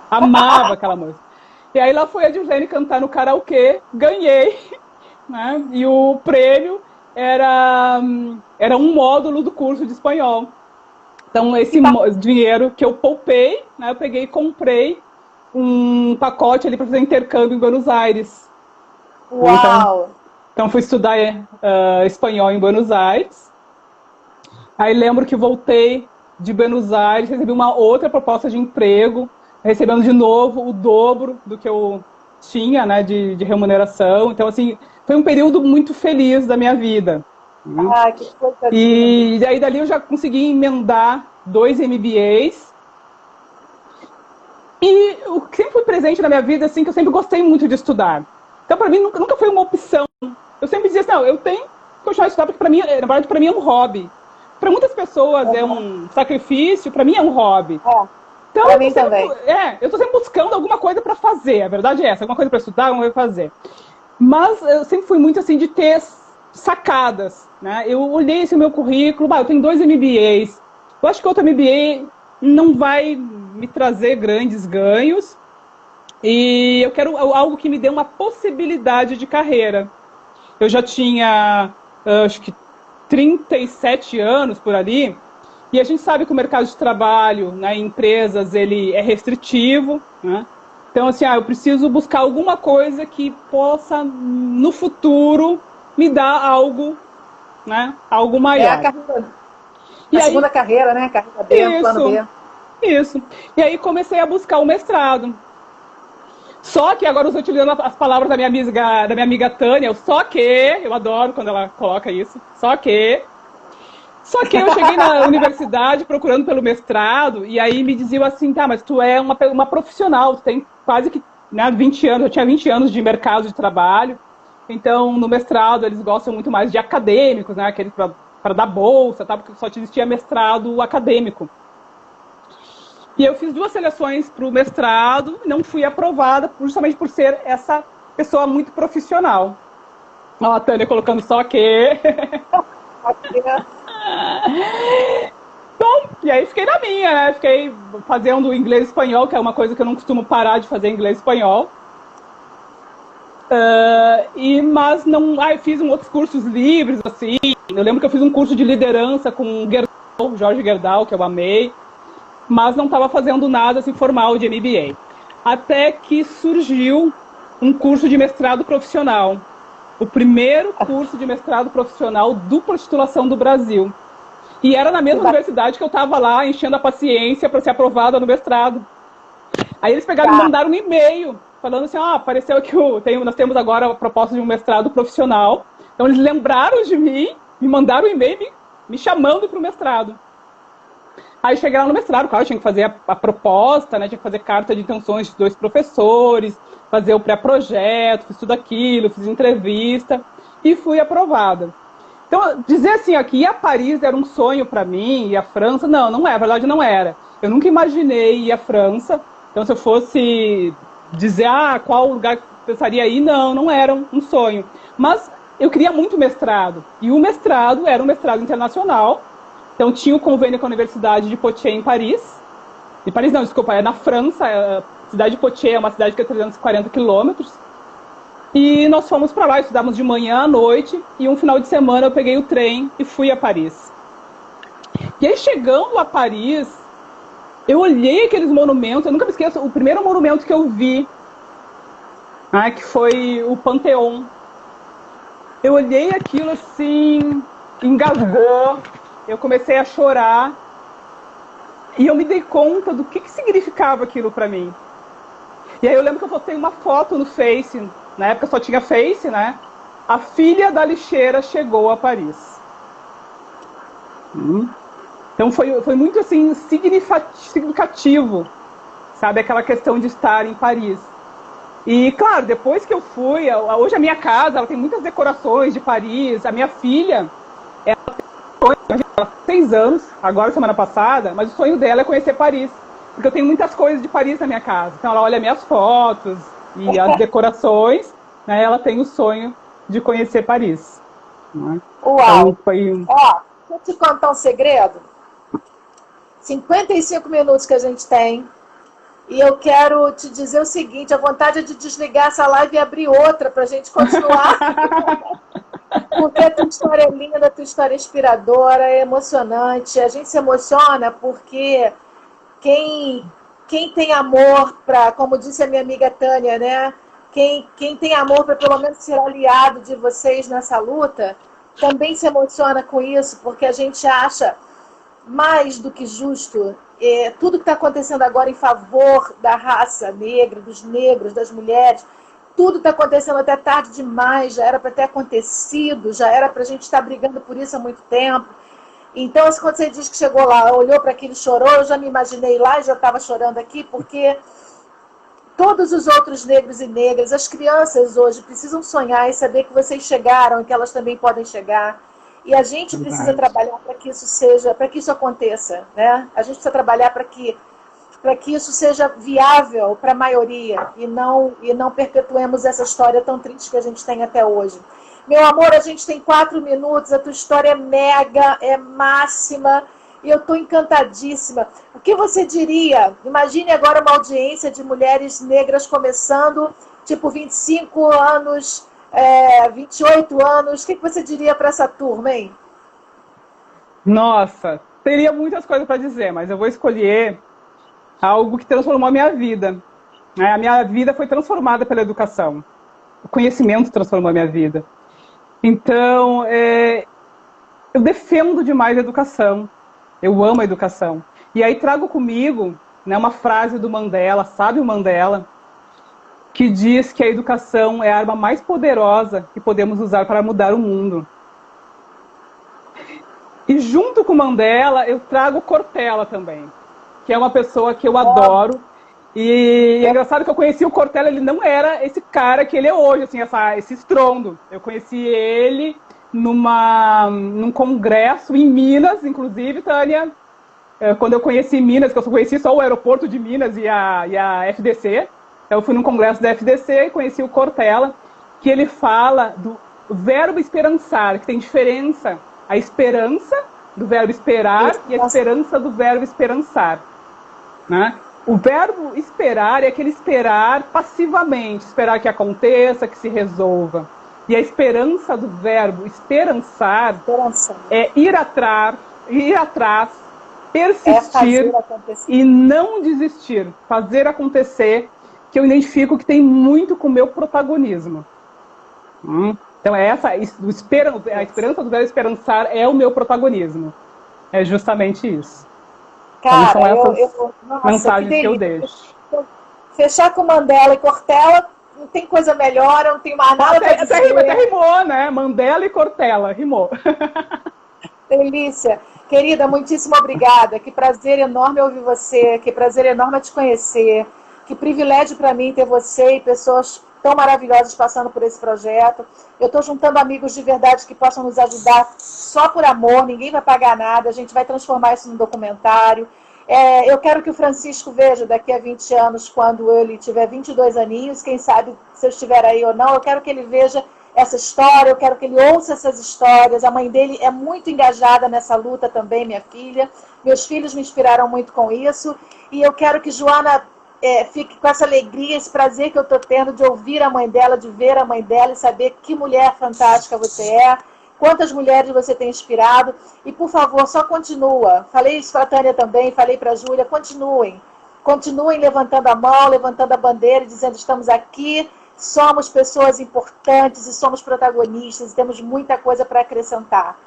Amava aquela música. E aí lá foi a Dilene cantar no karaokê, ganhei, né? E o prêmio era um módulo do curso de espanhol. Então esse dinheiro que eu poupei, né, eu peguei e comprei um pacote ali para fazer intercâmbio em Buenos Aires. Uau! Então fui estudar espanhol em Buenos Aires. Aí lembro que voltei de Buenos Aires, recebi uma outra proposta de emprego, recebendo de novo o dobro do que eu tinha, né, de remuneração. Então, assim, foi um período muito feliz da minha vida. Ah, que coisa E aí dali eu já consegui emendar 2 MBAs. E o que sempre foi presente na minha vida, assim, que eu sempre gostei muito de estudar. Então, para mim, nunca foi uma opção. Eu sempre dizia assim, não, eu tenho que continuar a estudar, porque para mim, na verdade, para mim é um hobby. Para muitas pessoas é um sacrifício, para mim é um hobby. Então, para mim também. Eu estou sempre buscando alguma coisa para fazer, a verdade é essa, alguma coisa para estudar, alguma coisa para fazer. Mas eu sempre fui muito assim de ter sacadas, né? Eu olhei esse meu currículo, eu tenho 2 MBAs, eu acho que outro MBA não vai me trazer grandes ganhos e eu quero algo que me dê uma possibilidade de carreira. Eu já tinha, acho que 37 anos por ali, e a gente sabe que o mercado de trabalho, né, em empresas, ele é restritivo, né? Então, assim, eu preciso buscar alguma coisa que possa, no futuro, me dar algo, né, algo maior. É a carreira. A segunda carreira, né? Carreira B, plano B. Isso. E aí comecei a buscar o mestrado. Só que agora eu estou utilizando as palavras da minha amiga Tânia, só que, eu adoro quando ela coloca isso, só que eu cheguei na universidade procurando pelo mestrado, e aí me diziam assim, tá, mas tu é uma profissional, tu tem quase que 20 anos, eu tinha 20 anos de mercado de trabalho, então no mestrado eles gostam muito mais de acadêmicos, né, aqueles para dar bolsa, tá, porque só existia mestrado acadêmico. E eu fiz 2 seleções para o mestrado, não fui aprovada justamente por ser essa pessoa muito profissional. Ó, a Tânia colocando só que... Bom, e aí fiquei na minha, né? Fiquei fazendo inglês e espanhol, que é uma coisa que eu não costumo parar de fazer inglês e espanhol. Mas não... eu fiz outros cursos livres, assim. Eu lembro que eu fiz um curso de liderança com o Jorge Gerdau, que eu amei. Mas não estava fazendo nada assim, formal de MBA. Até que surgiu um curso de mestrado profissional. O primeiro curso de mestrado profissional dupla titulação do Brasil. E era na mesma universidade que eu estava lá, enchendo a paciência para ser aprovada no mestrado. Aí eles pegaram e me mandaram um e-mail, falando assim, apareceu que nós temos agora a proposta de um mestrado profissional. Então eles lembraram de mim, me mandaram um e-mail me chamando para o mestrado. Aí cheguei lá no mestrado, claro, tinha que fazer a proposta, né, tinha que fazer carta de intenções de 2 professores, fazer o pré-projeto, fiz tudo aquilo, fiz entrevista e fui aprovada. Então, dizer assim, que ir a Paris era um sonho para mim, e a França, não é, a verdade não era. Eu nunca imaginei ir à França, então se eu fosse dizer, qual lugar que eu pensaria ir, não era um sonho. Mas eu queria muito mestrado, e o mestrado era um mestrado internacional. Então, tinha o convênio com a Universidade de Poitiers, em Paris. Em Paris, não, desculpa, é na França. A cidade de Poitiers é uma cidade que é 340 quilômetros. E nós fomos para lá, estudamos de manhã à noite. E um final de semana eu peguei o trem e fui a Paris. E aí, chegando a Paris, eu olhei aqueles monumentos. Eu nunca me esqueço, o primeiro monumento que eu vi, que foi o Panteão. Eu olhei aquilo assim, engasgou. Eu comecei a chorar e eu me dei conta do que significava aquilo para mim. E aí eu lembro que eu postei uma foto no Face, na época só tinha Face, né? A filha da lixeira chegou a Paris. Então foi muito assim significativo sabe? Aquela questão de estar em Paris. E, claro, depois que eu fui, hoje a minha casa, ela tem muitas decorações de Paris. A minha filha, ela tem 6 anos, agora semana passada, mas o sonho dela é conhecer Paris. Porque eu tenho muitas coisas de Paris na minha casa. Então ela olha minhas fotos e as decorações, né? Ela tem o sonho de conhecer Paris. Né? Uau! Então, foi... Ó, deixa eu te contar um segredo. 55 minutos que a gente tem. E eu quero te dizer o seguinte, a vontade é de desligar essa live e abrir outra para a gente continuar. Porque a tua história é linda, a tua história é inspiradora, é emocionante. A gente se emociona porque quem tem amor para, como disse a minha amiga Tânia, né? Quem tem amor para pelo menos ser aliado de vocês nessa luta, também se emociona com isso, porque a gente acha mais do que justo tudo que está acontecendo agora em favor da raça negra, dos negros, das mulheres. Tudo está acontecendo até tarde demais, já era para ter acontecido, já era para a gente estar brigando por isso há muito tempo. Então, quando você diz que chegou lá, olhou para aquilo e chorou, eu já me imaginei lá e já estava chorando aqui, porque todos os outros negros e negras, as crianças hoje precisam sonhar e saber que vocês chegaram e que elas também podem chegar. E a gente precisa trabalhar para que isso seja, para que isso aconteça, né? A gente precisa trabalhar para que isso seja viável para a maioria e não perpetuemos essa história tão triste que a gente tem até hoje. Meu amor, a gente tem 4 minutos, a tua história é mega, é máxima, e eu estou encantadíssima. O que você diria? Imagine agora uma audiência de mulheres negras começando, tipo 25 anos, 28 anos. O que você diria para essa turma, hein? Nossa, teria muitas coisas para dizer, mas eu vou escolher algo que transformou a minha vida. A minha vida foi transformada pela educação. O conhecimento transformou a minha vida. Então, eu defendo demais a educação. Eu amo a educação. E aí trago comigo, né, uma frase do Mandela, sabe o Mandela, que diz que a educação é a arma mais poderosa que podemos usar para mudar o mundo. E junto com o Mandela, eu trago Cortella também, que é uma pessoa que eu adoro. E é engraçado que eu conheci o Cortella, ele não era esse cara que ele é hoje, assim, esse estrondo. Eu conheci ele num congresso em Minas, inclusive, Tânia. Quando eu conheci Minas, que eu conheci só o aeroporto de Minas e a FDC. Então, eu fui num congresso da FDC e conheci o Cortella, que ele fala do verbo esperançar, que tem diferença. A esperança do verbo esperar e a esperança do verbo esperançar. Né? O verbo esperar é aquele esperar passivamente, esperar que aconteça, que se resolva. E a esperança do verbo esperançar é ir atrás, persistir e não desistir, fazer acontecer, que eu identifico que tem muito com o meu protagonismo. Então a esperança do verbo esperançar é o meu protagonismo. É justamente isso. Cara, então, são essas mensagens que eu deixo. Fechar com Mandela e Cortella, não tem coisa melhor, eu não tenho mais nada para dizer. Até rimou, né? Mandela e Cortella, rimou. Delícia. Querida, muitíssimo obrigada. Que prazer enorme ouvir você, que prazer enorme te conhecer. Que privilégio para mim ter você e pessoas tão maravilhosas passando por esse projeto. Eu estou juntando amigos de verdade que possam nos ajudar só por amor, ninguém vai pagar nada, a gente vai transformar isso num documentário. Eu quero que o Francisco veja daqui a 20 anos, quando ele tiver 22 aninhos, quem sabe se eu estiver aí ou não, eu quero que ele veja essa história, eu quero que ele ouça essas histórias. A mãe dele é muito engajada nessa luta também, minha filha. Meus filhos me inspiraram muito com isso. E eu quero que Joana fique com essa alegria, esse prazer que eu estou tendo de ouvir a mãe dela, de ver a mãe dela e saber que mulher fantástica você é, quantas mulheres você tem inspirado. E, por favor, só continua. Falei isso para a Tânia também, falei para a Júlia, continuem. Continuem levantando a mão, levantando a bandeira, dizendo estamos aqui, somos pessoas importantes e somos protagonistas e temos muita coisa para acrescentar.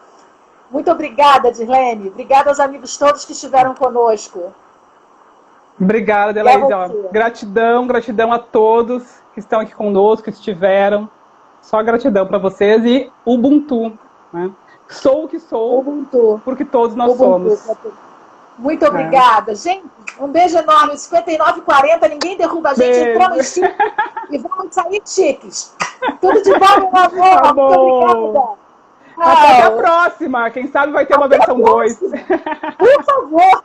Muito obrigada, Dirlene. Obrigada aos amigos todos que estiveram conosco. Obrigada, Adelaide. Gratidão a todos que estão aqui conosco, que estiveram. Só gratidão para vocês e Ubuntu. Né? Sou o que sou, Ubuntu. porque todos nós Ubuntu. somos. Muito obrigada. Gente, um beijo enorme. 59h40, ninguém derruba a gente. Beijo. Entramos chiques e vamos sair chiques. Tudo de bom, meu amor. Tá bom. Muito obrigada. Até a Tchau. próxima. Quem sabe vai ter uma Até a versão 2. Por favor.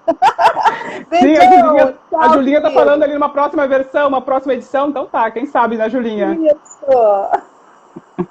Sim, Beijão. a Julinha tá querido. falando ali numa próxima versão, uma próxima edição. Então tá, quem sabe, né, Julinha? Isso.